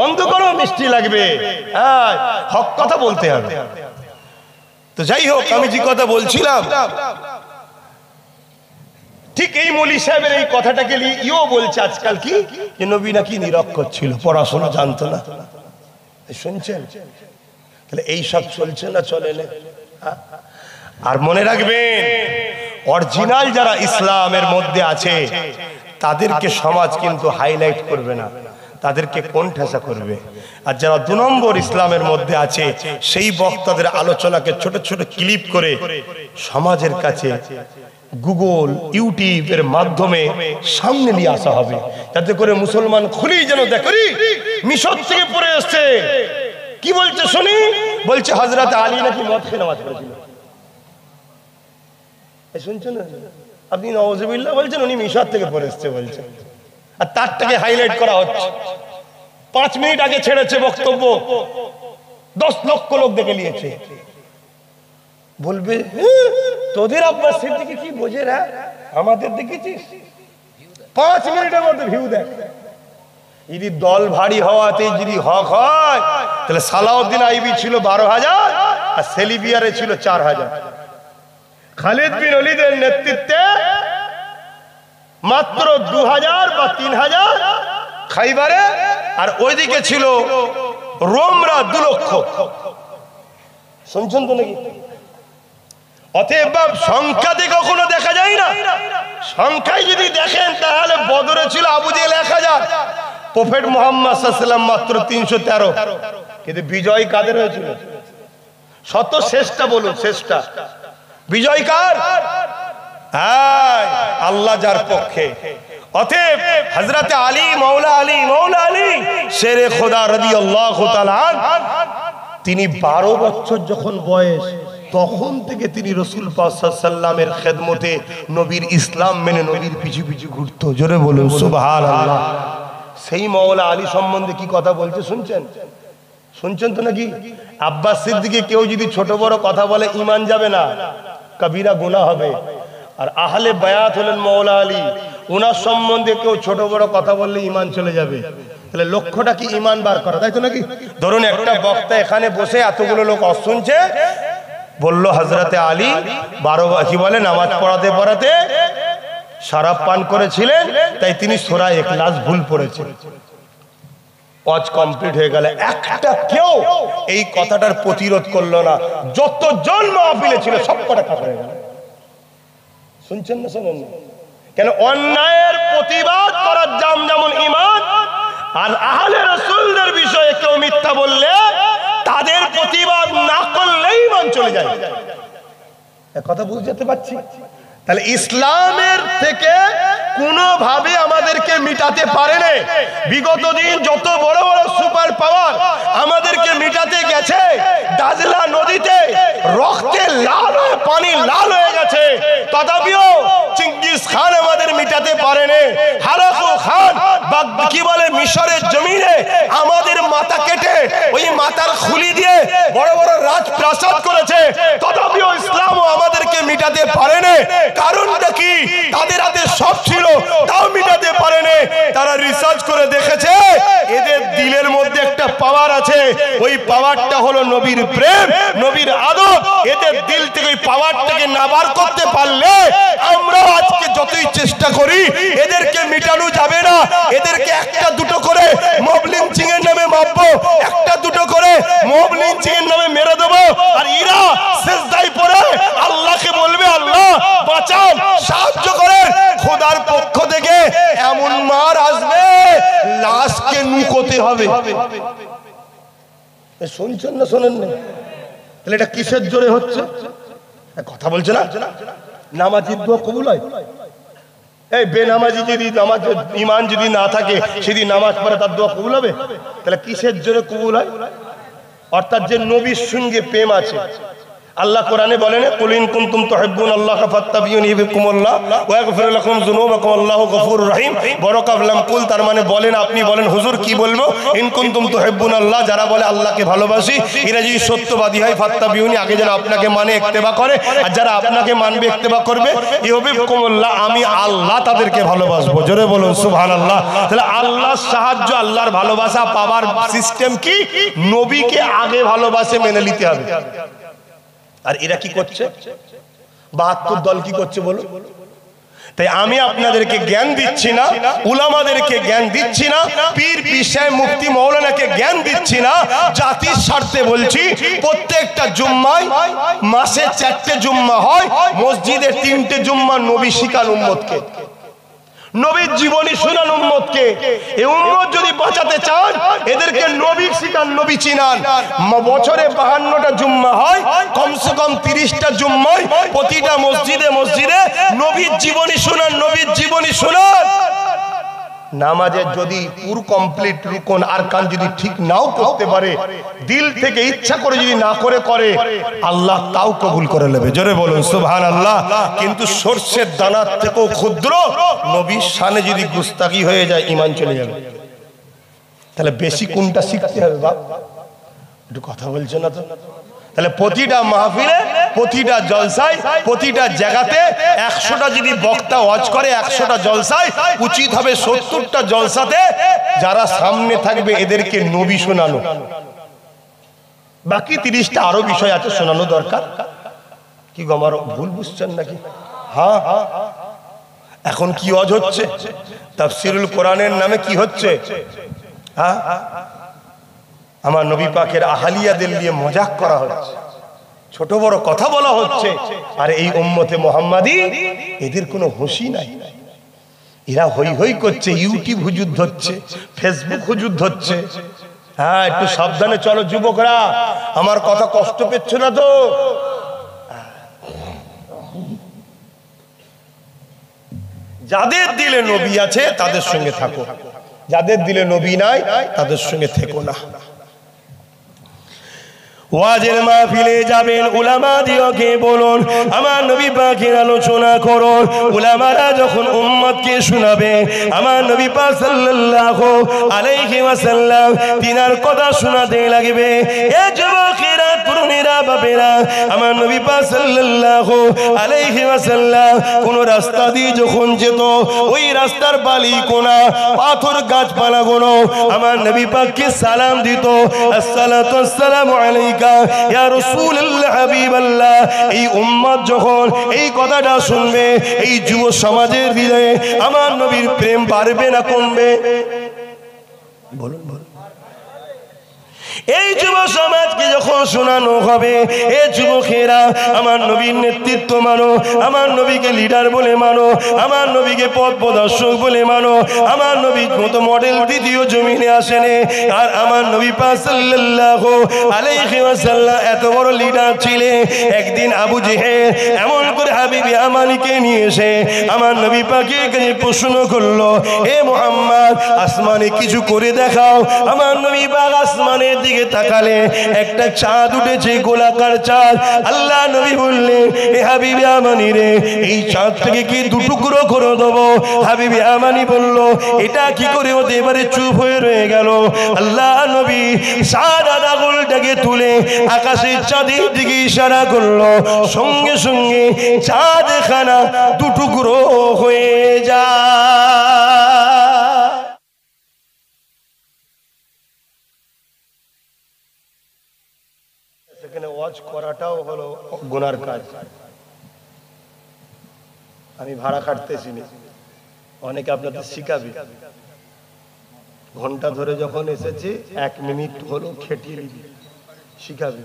অন্ধকারও মিষ্টি লাগবে। হ্যাঁ, হক কথা বলতে হবে। তো যাই হোক, আমি যে কথা বলছিলাম, ঠিক এই মৌলী সাহেবের এই কথাটাকে ইও বলছে আজকাল কি, যে নবী নাকি নিরক্ষর ছিল, পড়াশোনা জানতো না। শুনছেন? তাহলে এই সব চলছে না, চলে না? আর মনে রাখবেন, অরিজিনাল যারা ইসলামের মধ্যে আছে তাদেরকে সমাজ কিন্তু হাইলাইট করবে না, তাদেরকে কোণঠাসা করবে। আর যারা 2 নম্বর ইসলামের মধ্যে আছে সেই বক্তাদের আলোচনাকে ছোট ছোট ক্লিপ করে সমাজের কাছে গুগল ইউটিউবের মাধ্যমে সামনে নিয়ে আসা হবে, যাতে করে মুসলমান খুলেই যেন দেখে মিশর থেকে পড়ে এসছে। কি বলছে শুনি? বলছে হযরত আলী নাকি মদ খেয়ে নামাজ পড়েছিল। শুনছেন? আপনি নাউজুবিল্লাহ বলছেন, উনি মিশর থেকে পড়ে এসছে বলছেন, আর তারটাকে হাইলাইট করা হচ্ছে। 5 মিনিট আগে ছেড়েছে বক্তব্য, 10 লক্ষ লোক দেখে নিয়েছে। বলবে তোদের আব্বাস সিদ্দিকী কি বোঝে রে, আমাদের দেখেছিস 5 মিনিটের মধ্যে ভিউ দেখ। যদি দল ভারী হওয়াতে যদি হক হয়, তাহলে সালাউদ্দিন আইবি ছিল 12,000 আর সেলিবিয়ারে ছিল 4,000। খালিদ বিন ওলীদের নেতৃত্বে মাত্র 2,000 বা 3,000 খাইবারে, আর ওইদিকে ছিল রোমরা 2 লক্ষ। শুনছেন তো নাকি? অতএব সংখ্যাতে কখনো দেখা যায় না। সংখ্যায় যদি দেখেন তাহলে বদরে ছিল আবু জেহেল 1,000, প্রফেট মুহাম্মদ সাল্লাল্লাহু আলাইহি ওয়াসাল্লাম মাত্র 313। কিন্তু বিজয় কাদের হয়েছিল? শত শ্রেষ্ঠটা বলুন, শ্রেষ্ঠটা বিজয় কার? হ্যাঁ, আল্লাহ যার পক্ষে। অতএব হযরত আলী, মাওলা আলী শেরে খোদা রাদিয়াল্লাহু তাআলা, তিনি 12 বছর যখন বয়স, তখন থেকে তিনি রাসূল পাক সাল্লাল্লাহু আলাইহি ওয়াসাল্লামের খেদমতে নবীর ইসলাম মেনে নবীর পিছু পিছু ঘুরতো। জোরে বলুন সুবহানাল্লাহ। সেই মাওলা আলী সম্বন্ধে কি কথা বলছে শুনছেন? শুনছেন তো নাকি? আব্বাস সিদ্দিকী কেউ যদি ছোট বড় কথা বলে ঈমান যাবে না, কবিরা গুনাহ হবে। আর আহলে বায়াত হলেন মাওলা আলী, ওনার সম্বন্ধে কেউ ছোট বড় কথা বললে ঈমান চলে যাবে। তাহলে লক্ষ্যটা কি? ঈমান বার করা, তাই তো নাকি? ধরুন একটা বক্তা এখানে বসে এতগুলো লোক শুনছে, বলল হযরতে আলী 12 কি বলে নামাজ পড়াতে পড়াতে শরাব পান করেছিলেন, তাই তিনি সূরা ইখলাস ভুল পড়েছেন। ওয়াজ কমপ্লিট হয়ে গেল, একটা কেউ এই কথাটার প্রতিরোধ করলো না। যতজন মাহফিলে ছিল সব কটা কাফের হয়ে গেল। শুনছেন না শুনুন? কেন? অন্যায়ের প্রতিবাদ করার দাম যেমন ঈমান, আর আহলে রাসূলদের বিষয়ে কেউ মিথ্যা বললে তাদের প্রতিবাদ না করলেই ঈমান চলে যায়। কথা বুঝতে পারছি? তাহলে ইসলামের থেকে কোনোভাবে আমাদেরকে মিটাতে পারে না। বিগত দিন যত বড় বড় সুপার পাওয়ার আমাদেরকে মিটাতে গেছে, দাজলা নদীতে রক্তে লাল হয়ে পানি লাল হয়ে গেছে, তথাপিও চিঙ্গিস খান আমাদের মিটাতে পারেনি। হালাকু খান কি বলে মিশরের জমিনে আমাদের মাথা কেটে ওই মাথার খুলি দিয়ে বড় বড় রাজপ্রাসাদ করেছে, তথাপিও ইসলামও আমাদেরকে মিটাতে পারেনি। কারণটা কি? তাদের হাতে সব ছিল, তাও মিটাতে পারেনি। তারা রিসার্চ করে দেখেছে এদের দিলের মধ্যে একটা পাওয়ার আছে, ওই পাওয়ারটা হলো নবীর প্রেম, নবীর আদব। এদের দিল থেকে ওই পাওয়ারটাকে না বার করতে পারলে আমরা আজকে যতই চেষ্টা করি এদেরকে মিটানো যাবে না। এদেরকে একটা দুটো করে মব লিঞ্চিং এর নামে মারবো, একটা দুটো করে মব লিঞ্চিং এর নামে মেরে দেবো, আর এরা সিজদায় পড়ে আল্লাহকে বলবে আল্লাহ বাঁচান, সাহায্য করেন। খোদার পক্ষ থেকে এমন মার আসবে লাশকে নুকোতে হবে। শুনছেন না শোনেন না? তাহলে এটা কিসের জোরে হচ্ছে? কথা বলছে না? নামাজির দোয়া কবুল হয়? এই বেনামাজি যদি নামাজ ঈমান যদি না থাকে সেদিন নামাজ পড়ে তার দোয়া কবুল হবে? তাহলে কিসের জোরে কবুল হয়? অর্থাৎ যে নবীর সঙ্গে প্রেম আছে। আল্লাহ কোরআনে বলেন কুল ইন কুনতুম তুহিব্বুনাল্লাহ ফাত্তাবিউনি ইউহিব্বুকুমুল্লাহ ওয়া ইয়াগফির লাকুম যুনুবাকুম আল্লাহু গফুরুর রহিম। বরকাত লাম কুল, তার মানে বলেন, আপনি বলেন হুজুর কি বলবো? ইন কুনতুম তুহিব্বুনাল্লাহ, যারা বলে আল্লাহকে ভালোবাসি, এরা যদি সত্যবাদী হয়, ফাত্তাবিউনি, আগে যারা আপনাকে মানে ইত্তেবা করে, আর যারা আপনাকে মানবে ইত্তেবা করবে, ইউহিব্বুকুমুল্লাহ, আমি আল্লাহ তাদেরকে ভালোবাসবো। জোরে বলুন সুবহানাল্লাহ। তাহলে আল্লাহর সাহায্য, আল্লাহর ভালোবাসা পাওয়ার সিস্টেম কি? নবীকে আগে ভালোবাসে মেনে নিতে হবে। আর এরা কি করছে? ৭২ দল কি করছে বলুন? তাই আমি আপনাদেরকে জ্ঞান দিচ্ছি না, উলামাদেরকে জ্ঞান দিচ্ছি না, পীর পিসায় মুফতি মাওলানাকে জ্ঞান দিচ্ছি না, জাতির স্বার্থে বলছি। প্রত্যেকটা জুম্মায় মাসে 4টে জুম্মা হয়, মসজিদে 3টে জুম্মা নবী শিখান উম্মতকে, নবীর জীবনী শুনান উম্মতকে। এই উম্মত যদি বাঁচাতে চান এদেরকে নবী শিখান, নবী চিনান। বছরে 52টা জুম্মা হয়, কমসে কম 30টা জুম্মায় প্রতিটা মসজিদে মসজিদে নবীর জীবনী শুনান, নবীর জীবনী শুনান। নামাজের যদি পুরো কমপ্লিট রুকন আরকান যদি ঠিক নাও করতে পারে, দিল থেকে ইচ্ছা করে যদি না করে আল্লাহ তাও কবুল করে নেবে। জোরে বলুন সুবহানাল্লাহ। কিন্তু সরষের দানার থেকেও ক্ষুদ্র নবীর শানে যদি গুস্তাখি হয়ে যায়, ঈমান চলে যাবে। তাহলে বেশি কোনটা শিখতে হবে বাপ? একটু কথা বলছে না তো? তাহলে প্রতিটা মাহফিলে, প্রতিটা জলসায়, প্রতিটা জায়গাতে 100টা যদি বক্তা ওয়াজ করে, 100টা জলসায় উচিত হবে 70টা জলসাতে যারা সামনে থাকবে এদেরকে নবী শোনানো। বাকি 30টা আরো বিষয় আছে শোনানো দরকার। কি গো, আমার ভুল বুঝছেন নাকি? হ্যাঁ, এখন কি ওয়াজ হচ্ছে? তাফসীরুল কোরআনের নামে কি হচ্ছে? হ্যাঁ, আমার নবী পাকের আহালিয়াদের নিয়ে মজাক করা হচ্ছে, ছোট বড় কথা বলা হচ্ছে। আর এই উম্মতে মুহাম্মাদি এদের কোনো হুঁশই নাই। এরা হই হই করছে, ইউটিউব হুজুর ধরছে, ফেসবুক হুজুর ধরছে। হ্যাঁ, একটু সাবধানে চলো যুবকরা, আমার কথা কষ্ট পেচ্ছ না তো? যাদের দিলে নবী আছে তাদের সঙ্গে থাকো, যাদের দিলে নবী নাই তাদের সঙ্গে থেকো না। ওয়াজের মাহফিলে যাবেন, উলামাদিওকে বলুন আমার নবী পাকের আলোচনা করুন। উলামারা যখন উম্মতকে শোনাবে আমার নবী পাক সাল্লাল্লাহু আলাইহি ওয়াসাল্লাম তিনার কথা শোনাতে লাগবে। এ যুবকেরা, তরুণীরা, বাপেরা, আমার নবী পাক সাল্লাল্লাহু আলাইহি ওয়াসাল্লাম কোন রাস্তা দিয়ে যখন যেত, ওই রাস্তার বালি কোনা, পাথর, গাছপালাগুলো আমার নবী পাককে সালাম দিত, আসসালাতু আসসালামু আলাইকা ইয়া রাসূলুল্লাহ, হাবিবাল্লাহ। এই উম্মত যখন এই কথাটা শুনবে, এই যুব সমাজের হৃদয়ে আমার নবীর প্রেম বাড়বে না কমবে? বলুন বলুন। এই যুব সমাজকে যখন শোনানো হবে, এ যুবকেরা আমার নবীর নেতৃত্ব মানো, আমার নবীকে লিডার বলে মানো, আমার নবীকে পথ প্রদর্শক বলে মানো, আমার নবীর মতো মডেল দ্বিতীয় জমিনে আসেনি। আর আমার নবী পাক সাল্লাল্লাহু আলাইহি ওয়াসাল্লাম এত বড় লিডার ছিলেন। একদিন আবু জেহেল এমন করে হাবিব ইয়ামানিকে নিয়ে এসে আমার নবী পাকের কাছে প্রশ্ন করলো, হে মুহাম্মদ, আসমানে কিছু করে দেখাও। আমার নবী পাক আসমানের দিকে তাকালে একটা চাঁদ উঠেছে, গোলাকার চাঁদ। আল্লাহ নবী বললেন, হে হাবিব ইয়ামানি রে, এই চাঁদটাকে কি দুটুকরো করে দেবো? হাবিব ইয়ামানি বলল, এটা কি করে হতে পারে? চুপ হয়ে রয়ে গেল। আল্লাহ নবী সাদা আঙুলটাকে তুলে আকাশের চাঁদের দিকে ইশারা করলো, সঙ্গে সঙ্গে চাঁদ খানা দুটুকরো হয়ে যায়। সেখানে ওয়াজ করাটাও হলো গুনার কাজ। আমি ভাড়া কাটতেছি না, অনেকে আপনাদের শিখাবি। ঘন্টা ধরে যখন এসেছি 1 মিনিট হলো খেটিয়ে নিবি, শিখাবি।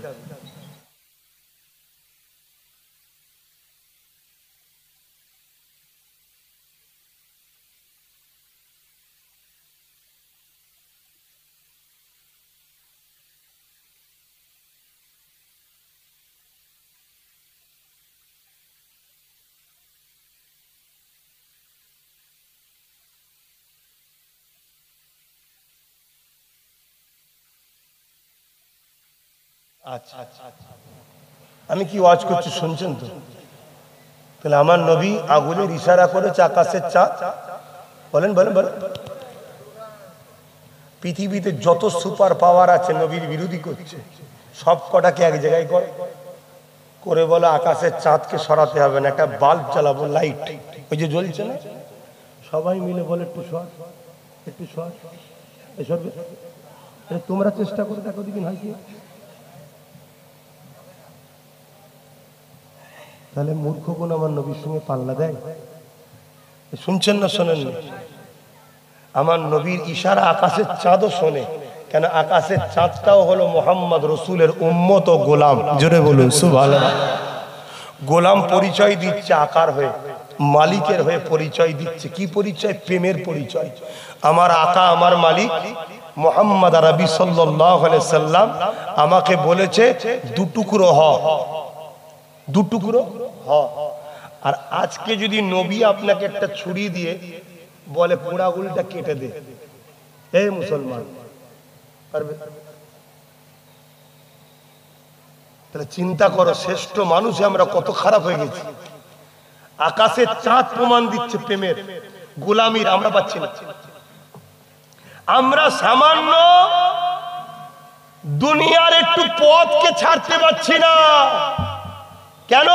আচ্ছা আচ্ছা, আমি কি ওয়াজ করছি শুনছেন তো? তাহলে আমার নবী আগুনের ইশারা করেছে আকাশের চাঁদ। বলেন বলেন বলেন। পৃথিবীতে যত সুপার পাওয়ার আছে নবীর বিরোধী করছে, সব কটাকে এক জায়গায় করে বলে আকাশের চাঁদকে সরাতে হবে না, একটা বাল্ব জ্বালাবো, লাইট ওই যে জ্বলছে না, সবাই মিলে বলে একটু সর, একটু সর, তোমরা চেষ্টা করে দেখো দিন হয় কি। তাহলে মূর্খ কোন আমার নবীর সঙ্গে পাল্লা দেয়? শুনছেন না শোনেন? আমার নবীর ইশারা আকাশের চাঁদও শোনে। কেন? আকাশের চাঁদটাও হলো মুহাম্মদ রসুলের উম্মত ও গোলাম। জোরে বলুন সুবহানাল্লাহ। গোলাম পরিচয় দিচ্ছে আকার হয়ে, মালিকের হয়ে পরিচয় দিচ্ছে। কি পরিচয়? প্রেমের পরিচয়। আমার আকা, আমার মালিক মুহাম্মদ আরবি সাল্লাল্লাহু আলাইহি সাল্লাম আমাকে বলেছে দুটুকরো হ, দুটুকরো হ। আর আজকে যদি নবী আপনাকে একটা ছুরি দিয়ে বলে পোড়া আঙুলটা কেটে দে, এই মুসলমান পারবে? তাহলে চিন্তা করো, শ্রেষ্ঠ মানুষ আমরা কত খারাপ হয়ে গেছি। আকাশের চাঁদ প্রমাণ দিচ্ছে প্রেমের, গোলামির আমরা পাচ্ছি না। আমরা সামান্য দুনিয়ার একটু পথকে ছাড়তে পারছি না। কেন?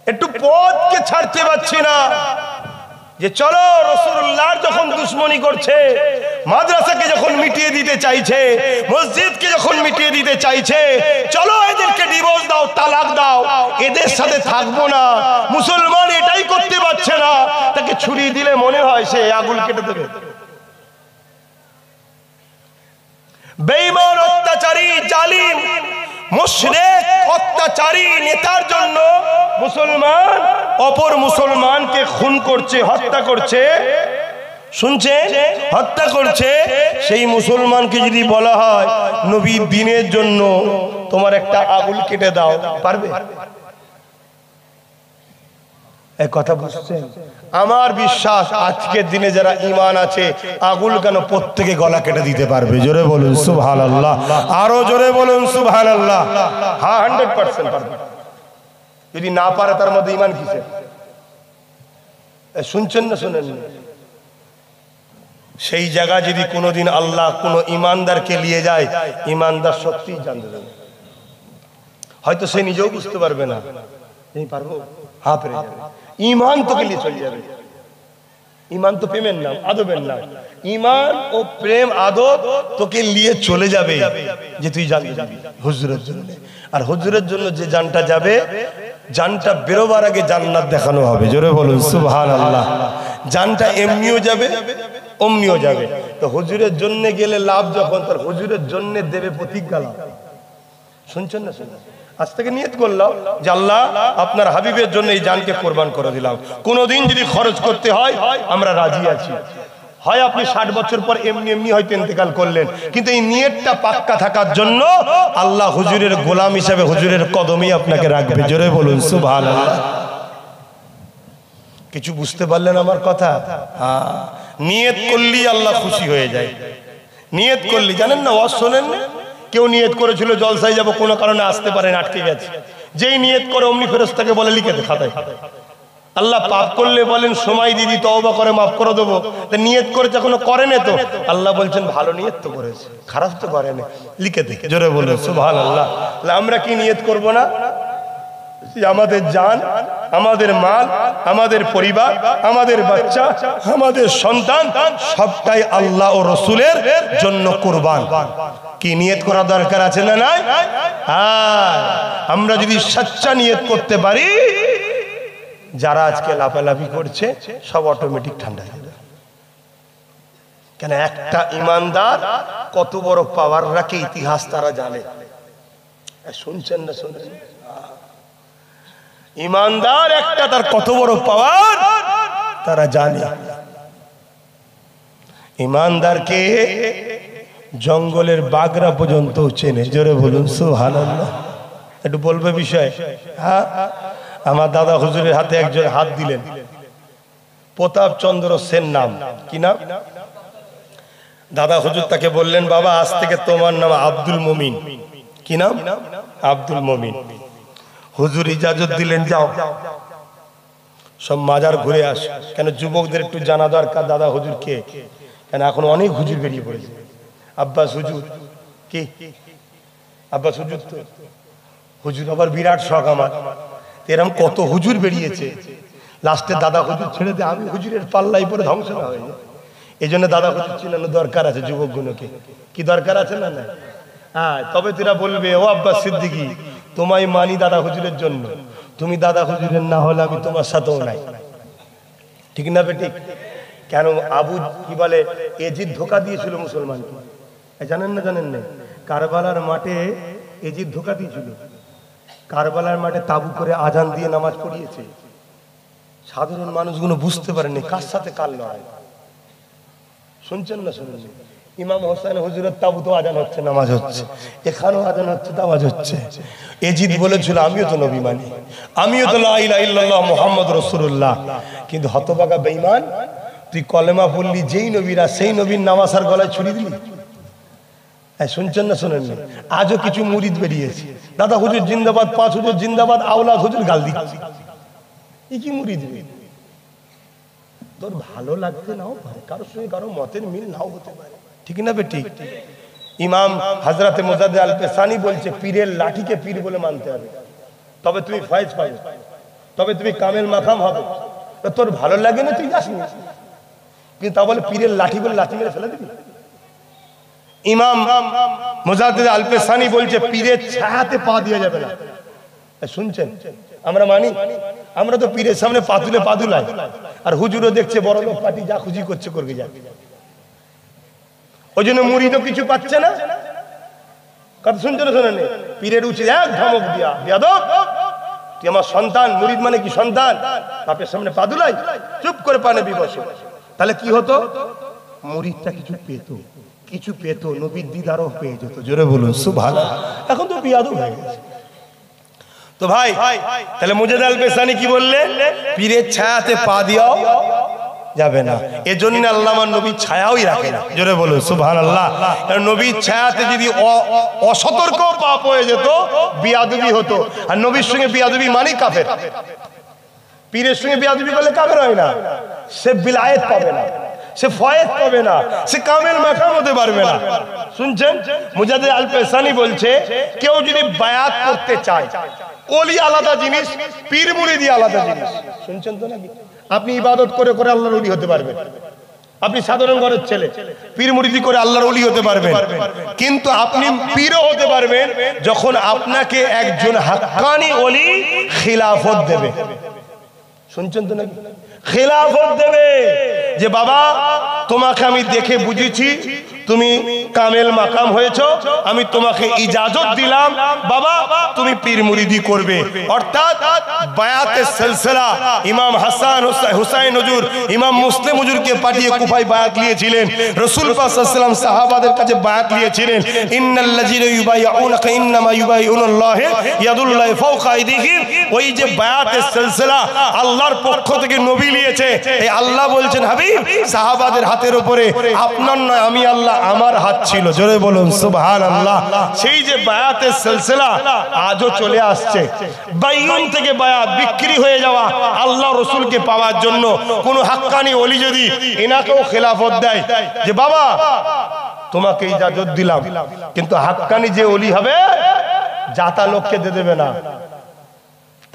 একটু পথকে ছাড়তে পারছি না। যে চলো রাসূলুল্লাহর যখন দুশমনি করছে, মাদ্রাসাকে যখন মিটিয়ে দিতে চাইছে, মসজিদকে যখন মিটিয়ে দিতে চাইছে, চলো এদেরকে ডিভোর্স দাও, তালাক দাও, এদের সাথে থাকবো না। মুসলমান এটাই করতে পারছে না, তাকে ছুরি দিলে মনে হয় সে আগুন কেটে দেবে। বেঈমান, অত্যাচারী, জালিম, মুশরিক, অত্যাচারী নেতার জন্য মুসলমান অপর মুসলমানকে খুন করছে, হত্যা করছে। শুনছেন? হত্যা করছে। সেই মুসলমানকে যদি বলা হয় নবীর দ্বীনের জন্য তোমার একটা আঙুল কেটে দাও, পারবে? এই কথা বুঝছেন? আমার বিশ্বাস আজকের দিনে যারা ঈমান আছে, আঙুল কেন প্রত্যেকে গলা কেটে দিতে পারবে। জোরে বলুন সুবহানাল্লাহ, আরো জোরে বলুন সুবহানাল্লাহ। হ্যাঁ, 100% পারবে। যদি না পারে তার মধ্যে ঈমান কিসের? শুনছেন না শোনেন? সেই জায়গা যদি কোনোদিন আল্লাহ কোনো ঈমানদারকে নিয়ে যায়, ঈমানদার সত্যিই জানতে দেবে। হয়তো সে নিজেও বুঝতে পারবে না, এই পারবো, হ্যাঁ পেরে যাবে। ঈমান তোকে নিয়ে চলে যাবে। ঈমান তো প্রেমের নাম, আদবের নাম। ঈমান ও প্রেম আদব তোকে নিয়ে চলে যাবে যে তুই জানতে যাবি হুজুরের জন্য। আর হুজুরের জন্য যে জানটা যাবে, জানটা বেরোবার আগে জান্নাত দেখানো হবে। জোরে বলুন সুবহানাল্লাহ। জানটা এমনিও যাবে, অমনিও যাবে। তো হুজুরের জন্য গেলে লাভ যখন, তার হুজুরের জন্য দেবে প্রতিজ্ঞা লাভ। শুনছেন না? শুনছেন? আজ থেকে নিয়ত করলাম যে আল্লাহ আপনার হাবিবের জন্য এই জানকে কোরবান করে দিলাম। কোনোদিন যদি খরচ করতে হয় আমরা রাজি আছি। হয় আপনি 60 বছর পর এমনি এমনি হয়তো ইন্তেকাল করলেন, কিন্তু এই নিয়তটা পাক্কা থাকার জন্য আল্লাহ হুজুরের গোলাম হিসেবে হুজুরের কদমেই আপনাকে রাখবে। জোরে বলুন সুবহানাল্লাহ। কিছু বুঝতে পারলেন আমার কথা? নিয়ত করলেই আল্লাহ খুশি হয়ে যায়। নিয়ত করলি, জানেন না, ওয়াজ শোনেন না, কেউ নিয়ত করেছিল জলসায় যাব, কোনো কারণে আসতে পারেন, আটকে গেছে। যেই নিয়ত করে অমনি ফেরেশতাকে বলে লিখে দে খাতায়। আল্লাহ পাপ করলে বলেন সময় দিদি তওবা করে মাফ করে দেবো। তা নিয়ত করেছে এখনো করেনি তো, আল্লাহ বলছেন ভালো নিয়ত তো করেছে, খারাপ তো করেনি, লিখে দে। জোরে বলে সুবহানাল্লাহ। আমরা কি নিয়ত করব না? আমাদের জান, আমাদের মাল, আমাদের পরিবার, আমাদের বাচ্চা, আমাদের সন্তান সবটাই আল্লাহ ও রসুলের জন্য কুরবান। কি নিয়ত করা দরকার আছে না নাই? আমরা যদি সচ্চা নিয়ত করতে পারি, যারা আজকে লাফালাফি করছে সব অটোমেটিক ঠান্ডা হয়ে যাবে। কেন? একটা ইমানদার কত বড় পাওয়ার রাখে ইতিহাস তারা জানে। শুনছেন না? শুনছেন? ইমানদার একটা, তার কত বড় পাওয়ার তারা জানে। ইমানদারকে জঙ্গলের বাগরা পর্যন্ত চেনে। জোরে বলুন সুবহানাল্লাহ। একটু বলবে বিষয়? হ্যাঁ, আমার দাদা হুজুরের হাতে একজন হাত দিলেন, প্রতাপ চন্দ্র সেন নাম। কি নাম? দাদা হুজুর তাকে বললেন, বাবা আজ থেকে তোমার নাম আব্দুল মুমিন। কি নাম? আব্দুল মুমিন। হুজুর ইজাজত দিলেন, যাও সব মাজার ঘুরে আস। কেন? যুবকদের একটু জানা দরকার দাদা হুজুর কে। কেন এখন অনেক হুজুর বেরিয়ে পড়েছে। আব্বাস হুজুর কি? আব্বাস হুজুর তো হুজুর আবার বিরাট শখ আমার। এরকম কত হুজুর বেরিয়েছে, লাস্টে দাদা হুজুর ছেড়ে দিয়ে আমি হুজুরের পাল্লাই পরে ধ্বংস না হয়ে যায়। এই জন্য দাদা হুজুর চিনানো দরকার আছে যুবকগুলোকে। কি দরকার আছে না? না, হ্যাঁ, তবে তোরা বলবে, ও আব্বাস সিদ্দিকী, তোমায় মানি দাদা হুজুরের জন্য, তুমি দাদা হুজুরের না হলে আমি তোমার সাথেও নাই। ঠিক না বেটি? কেন? আবু কি বলে, এজিদ ধোকা দিয়েছিল মুসলমানকে। জানেন না? জানেন না? কারবালার মাঠে এজিদ ধোকা দিয়েছিল। কারবালার মাঠে তাবু করে আজান দিয়ে নামাজ পড়িয়েছে। সাধারণ মানুষগুলো বুঝতে পারেনি কার সাথে কার লড়াই। শুনছেন না? শুনছেন? ইমাম হোসেন হুজুরের তাবুতে আজান হচ্ছে, নামাজ হচ্ছে, এখানেও আজান হচ্ছে, নামাজ হচ্ছে। এজিদ বলেছিল আমিও তো নবী মানি, আমিও তো লা ইলাহা ইল্লাল্লাহ মুহাম্মদ রাসূলুল্লাহ। কিন্তু হতভাগা বেঈমান, তুই কলেমা পড়লি, যেই নবীরা সেই নবীর নামাজ আর গলায় ছুরি দিলি। শুনছেন না? শোনেন না? আজও কিছু মুরিদ বেরিয়েছে, দাদা হুজুর জিন্দাবাদ, 5 হুজুর জিন্দাবাদ, আওলাদ হুজুর গাল দিচ্ছে। এই কি মুরিদ? তোর ভালো লাগতে নাও পারে, কারোর সঙ্গে কারো মতের মিল নাও হতে পারে। ঠিক না বেটি? ইমাম হযরতে মুজাদ্দিদ আল পেসানি বলছে, পীরের লাঠিকে পীর বলে মানতে হবে, তবে তুমি ফয়েজ পাবে, তবে তুমি কামেল মাকাম হবে। তোর ভালো লাগে না তুই যাস না, কিন্তু তা বলে পীরের লাঠি বলে লাঠি মেরে ফেলে দিবি। ইমাম মুজাদ্দিদ আল পেসানি বলছে, পীরের ছায়াতে পা দিয়ে যাবে না। শুনছেন? আমরা মানি? আমরা তো পীরের সামনে পাতুলে পাদুলাই, আর হুজুরও দেখছে বড় লোক পার্টি যা খুশি করছে করবে যা। ওই জন্য মুরিদও কিছু পাচ্ছে না। কথা শুনছেন? শোনেন? পীরের উচিত এক ধমক দিয়া, বেয়াদব, তুই আমার সন্তান। মুরিদ মানে কি? সন্তান। বাপের সামনে পাদুলাই, চুপ করে পানে বিবসে। তাহলে কি হতো? মুরিদটা কিছু পেত, কিছু পেত, নবীর দিদারও পেয়ে যেত। জোরে বলুন সুবহানাল্লাহ। এখন তো বেয়াদব হয়ে গেছে। তো ভাই, তাহলে মুজাদ্দিদ আল পেসানি কি বললেন? পীরের ছায়াতে পা দিয়াও যাবে না। এজন্য আল্লাহ আমার নবীর ছায়াওই রাখে না। জোরে বলুন সুবহানাল্লাহ। কারণ নবীর ছায়াতে যদি অসতর্ক পাপ হয়ে যেত, বিয়াদবি হতো। আর নবীর সঙ্গে বিয়াদবি মানে কাফের। পীরের সঙ্গে বিয়াদবি করলে কাফের হয় না, সে বিলায়েত পাবে না, সে ফয়েজ পাবে না, সে কামেল মাকাম হতে পারবে না। শুনছেন? মুজাদ্দিদ আল পেসানি বলছে, কেউ যদি বায়াত করতে চায়, ওলি আলাদা জিনিস, পীর মুরিদি আলাদা জিনিস। শুনছেন তো নাকি? আপনি ইবাদত করে করে আল্লাহর ওলি হতে পারবেন, আপনি সাধারণ ঘরের ছেলে, পীর মুরিদি করে আল্লাহর ওলি হতে পারবেন, কিন্তু আপনি পীরও হতে পারবেন যখন আপনাকে একজন হাক্কানি ওলি খিলাফত দেবে। শুনছেন তো নাকি? খিলাফত দেবে যে বাবা তোমাকে আমি দেখে বুঝেছি তুমি কামেল মাকাম হয়েছো, আমি তোমাকে ইজাজত দিলাম বাবা তুমি পীর মুরিদি করবে। অর্থাৎ বায়াতের সিলসিলা ইমাম হাসান হুসাইন হুজুর ইমাম মুসলিম হুজুরকে পাঠিয়ে কুফায় বায়াত নিয়েছিলেন। রাসূল পাক সাল্লাল্লাহু আলাইহি ওয়াসাল্লাম সাহাবাদের কাছে বায়াত নিয়েছিলেন, ইন্নাল্লাযীনা ইউবাইউনাকা ইন্নামা ইউবাইউনাল্লাহ ইয়াদুল্লাহি ফাওকা আইদিহিম। ওই যে বায়াতের সিলসিলা আল্লাহর পক্ষ থেকে নবী নিয়েছে, এই আল্লাহ বলছেন হাবিব সাহাবাদের হাতের উপরে আপনার নয় আমি আল্লাহ আমার হাত ছিল। জোরে বলুন সুবহানাল্লাহ। সেই যে বায়াতের সিলসিলা আজও চলে আসছে। বাইয়ুন থেকে বায়াত বিক্রি হয়ে যাওয়া আল্লাহ রাসূলকে পাওয়ার জন্য কোন হাক্কানি ওলি যদি এনাকেও খেলাফত দেয় যে বাবা তোমাকে ইজাজত দিলাম, কিন্তু হাক্কানি যে ওলি হবে জাতা লোককে দিয়ে দেবে না,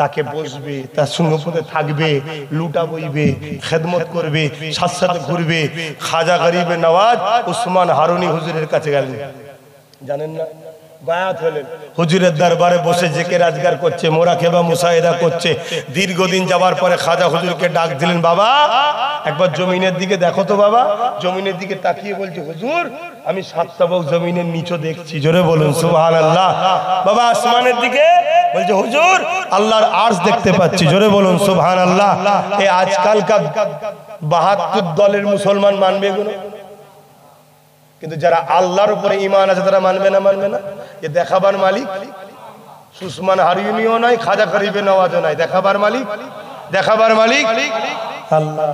তাকে বসবে, তার সঙ্গে পথে থাকবে, লুটা বইবে, খেদমত করবে, সাথে সাথে ঘুরবে। খাজা গরিবে নওয়াজ উসমান হারুনি হুজুরের কাছে গেলেন, জানেন না বায়াত হলেন, হুজুরের দরবারে বসে জেকে রাজগার করছে, মোরাকেবা মুসাহিদা করছে। দীর্ঘদিন যাওয়ার পরে খাজা হুজুরকে ডাক দিলেন, বাবা একবার জমিনের দিকে দেখো তো। বাবা জমিনের দিকে তাকিয়ে বলছে, হুজুর আমি 7 তাবক জমিনের নিচে দেখছি। জোরে বলুন সুবহানাল্লাহ। বাবা আসমানের দিকে বলছে, হুজুর আল্লাহর আরশ দেখতে পাচ্ছি। জোরে বলুন সুবহানাল্লাহ। এই আজকালকার 72 দলের মুসলমান মানবে এগুলো, কিন্তু যারা আল্লাহর উপরে ঈমান আছে তারা মানবে না? মানবে না। এ দেখাবার মালিক উসমান হারুনিও নয়, খাজা গরিবে নওয়াজও নয়, দেখাবার মালিক আল্লাহ।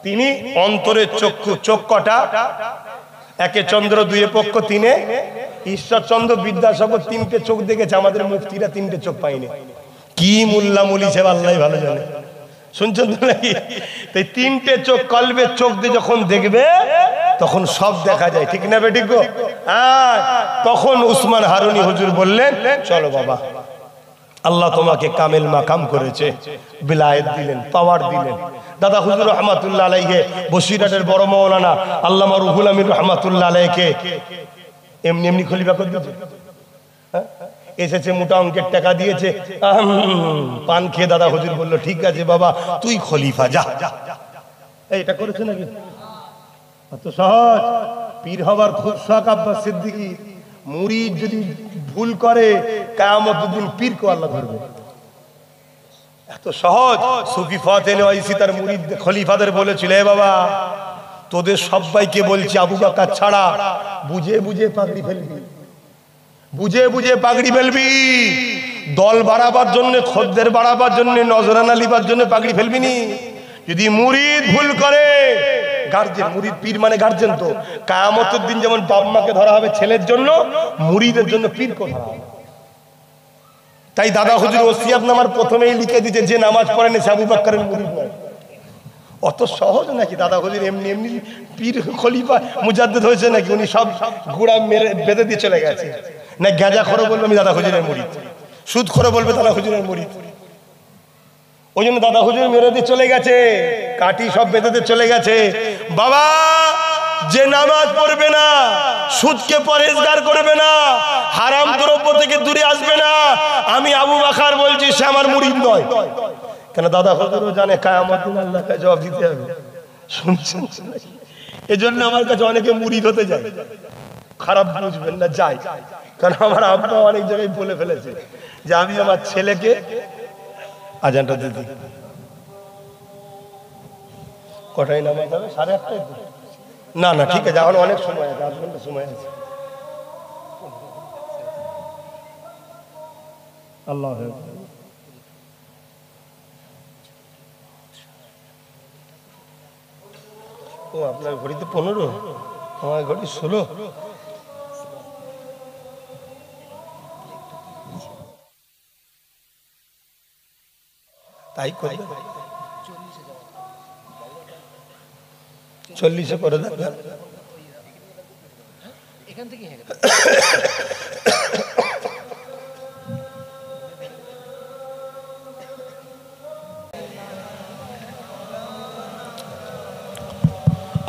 তিনি অন্তরের চক্ষু, চোখ কটা? একে চন্দ্র, দুয়ে পক্ষ, তিনে ঈশ্বরচন্দ্র বিদ্যাসাগর 3টে চোখ দেখেছে, আমাদের মুফতিরা 3টে চোখ পাইনি। কি মোল্লা মুলিছে আল্লাহই ভালো জানে। শুনছেন তো নাকি? তাই 3টে চোখ, কলবের চোখ দিয়ে যখন দেখবে তখন সব দেখা যায়, ঠিক না বেঠিক গো? হ্যাঁ। তখন উসমান হারুনি হুজুর বললেন, চলো বাবা আল্লাহ তোমাকে কামেল মাকাম করেছে, বিলায়েত দিলেন, পাওয়ার দিলেন। দাদা হুজুর রহমাতুল্লাহ আলাইহি বসিরহাটের বড় মাওলানা আল্লামা রুহুল আমিন রহমাতুল্লাহ আলাইহি এমনি এমনি খলিফা করে দিয়েছে। এসেছে, মোটা অঙ্কের টাকা দিয়েছে, পান খেয়ে দাদা হুজুর বলল, ঠিক আছে বাবা তুই খলিফা যা। এটা করেছে নাকি? এত সহজ। পীর হবার খুব শখ আব্বাস সিদ্দিকী। মুরিদ যদি ভুল করে কিয়ামতের দিন পীরকে আল্লাহ ধরবে, এত সহজ। সুফি ফাতেল ওয়াইসি তার মুরিদ খলিফাদের বলেছিল, এ বাবা তোদের সবাইকে বলছি আবু বকর ছাড়া বুঝে বুঝে পাগড়ি ফেলবি, বুঝে বুঝে পাগড়ি ফেলবি। দল বাড়াবার জন্য, খদ্দের বাড়াবার জন্য, নজরানা লিবার জন্য পাগড়ি ফেলবি নি। যদি মুরিদ ভুল করে, গার্জেন, মুরিদ পীর মানে গার্জেন, তো কিয়ামতের দিন যেমন বাপ মাকে ধরা হবে ছেলের জন্য, মুরিদের জন্য পীরকে ধরা হবে। তাই দাদা হুজুর ওসিয়াতনামার প্রথমেই লিখে দিয়েছে, যে নামাজ পড়েনি সে আবু বকরের মুরিদ নয়। অত সহজ নাকি? দাদা হুজুর এমনি এমনি পীর খলিফা মুজাদ্দিদ হয়েছে নাকি? উনি সব গুড়া মেরে বেঁধে দিয়ে চলে গেছে না? গাঁজা খোর বলবে আমি দাদা হুজুরের মুরিদ, সুদ খোর বলবে দাদা হুজুরের মুরিদ। ওই জন্য দাদা হুজুর মেরে দিয়ে চলে গেছে, কাটি সব বেঁধে দিয়ে চলে গেছে। বাবা যে নামাজ পড়বে না, সুদকে পরেজগার করবে না, হারাম দ্রব্য থেকে দূরে আসবে না, আমি আবু বকর বলছি সে আমার মুরিদ নয়। কেন? দাদা হুজুরও জানে কিয়ামত দিন আল্লাহকে জবাব দিতে হবে। শুনছেন? এজন্য আমার কাছে অনেকে মুরিদ হতে যায়, খারাপ বুঝবেন না, যাই। কারণ আমার আব্বা অনেক জায়গায় বলে ফেলেছে যে আমি আমার ছেলেকে আজানটা দিদি কটাই নামাজ হবে? 8:30। না না ঠিক আছে, এখন অনেক সময় আছে, 8 ঘন্টা সময় আছে। আল্লাহ ও আপনার ঘড়িতে 15, আমার ঘড়ি 16। তাই করে 40 করে দেন। এখান থেকে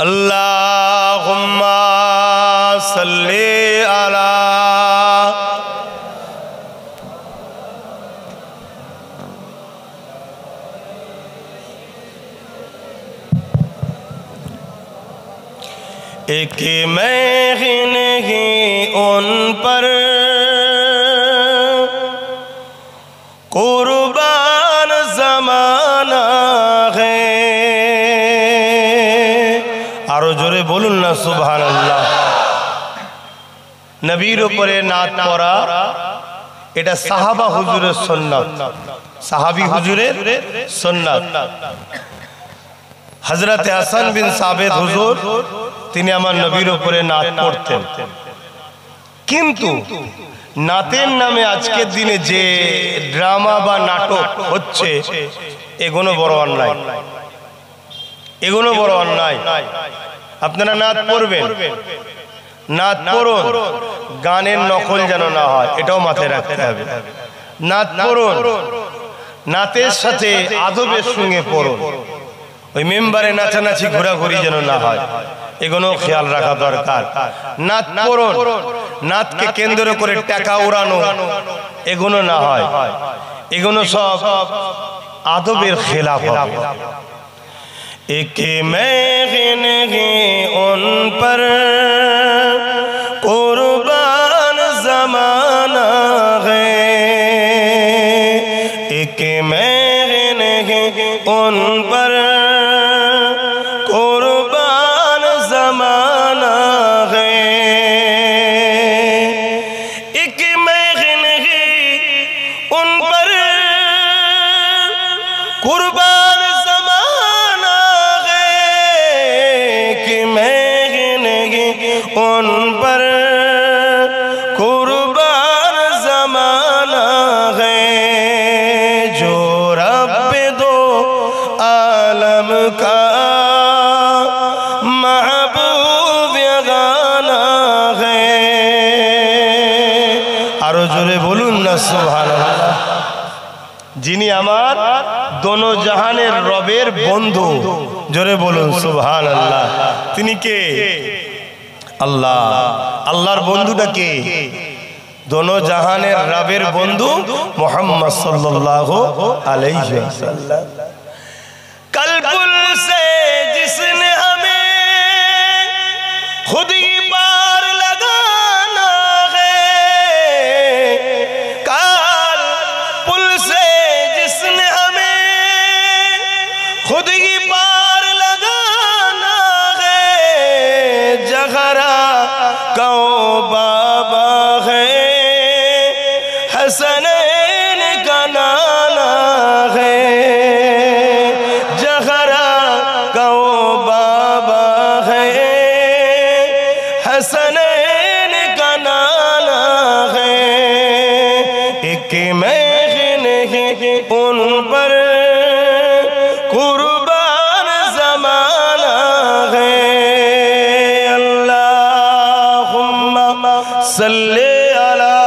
আল্লাহুম্মা সাল্লি আলা एक मैं नहीं उन पर कुर्बान ज़माना है। आरो जोरे बोलुन ना सुबहानाल्लाह। नबीर उपरे नात पड़ा এটা সাহাবা হুজুরের সুন্নাত, সাহাবী হুজুরের সুন্নাত। হযরত হাসান বিন সাবিত হুজুর তিনি আমার নবীর উপরে নাত পড়তেন। কিন্তু নাতের নামে আজকের দিনে যে ড্রামা বা নাটক হচ্ছে এগুলো বড় অন্যায়, এগুলো বড় অন্যায়। আপনারা নাত পড়বেন, নাত পড়ুন, গানের নকল যেন না হয় এটাও মাথায় রাখতে হবে। নাত পড়ুন, নাতের সাথে আদবের সঙ্গে পড়ুন, ওই মেম্বারে নাচানাচি ঘোরাঘুরি যেন না হয় এগুলো খেয়াল রাখা দরকার। নাত পড়ুন, নাতকে কেন্দ্র করে টাকা উড়ানো এগুলো না হয়, এগুলো সব আদবের খেলাফ হবে। एक मैं नहीं उन पर कुर्बान ज़माना है, एक मैं नहीं उन पर कुर्बान ज़माना है, एक मैं नहीं उन पर कुर्बान उन पर कुर्बान ज़माना है, जो रब दो आलम का महबूब गाना है। आरो जोरे बोलुन ना सुबहानाल्लाह। যিনি আমার দোনো জাহানের রবের বন্ধু, জোরে বলুন সুবহানাল্লাহ। তিনি কে? আল্লাহ। আল্লাহর বন্ধুটা কে? দোনো জাহানের রবের বন্ধু মুহাম্মদ সাল্লাল্লাহু আলাইহি ওয়াসাল্লাম। কলবুল সে जिसने हमें खुद ही पार लगाना है, कलबुल से जिसने हमें खुद ही पार लगाना है, जगरा कौ बाबा है, हसनैन का नाना है, जगरा कौ बाबा है, हसनैन का नाना है, एक मैं नहीं उन पर कुर्बान ज़माना है। अल्लाहुम्मा सल्ले अला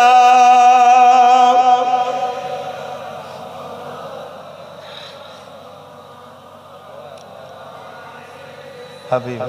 हबीब।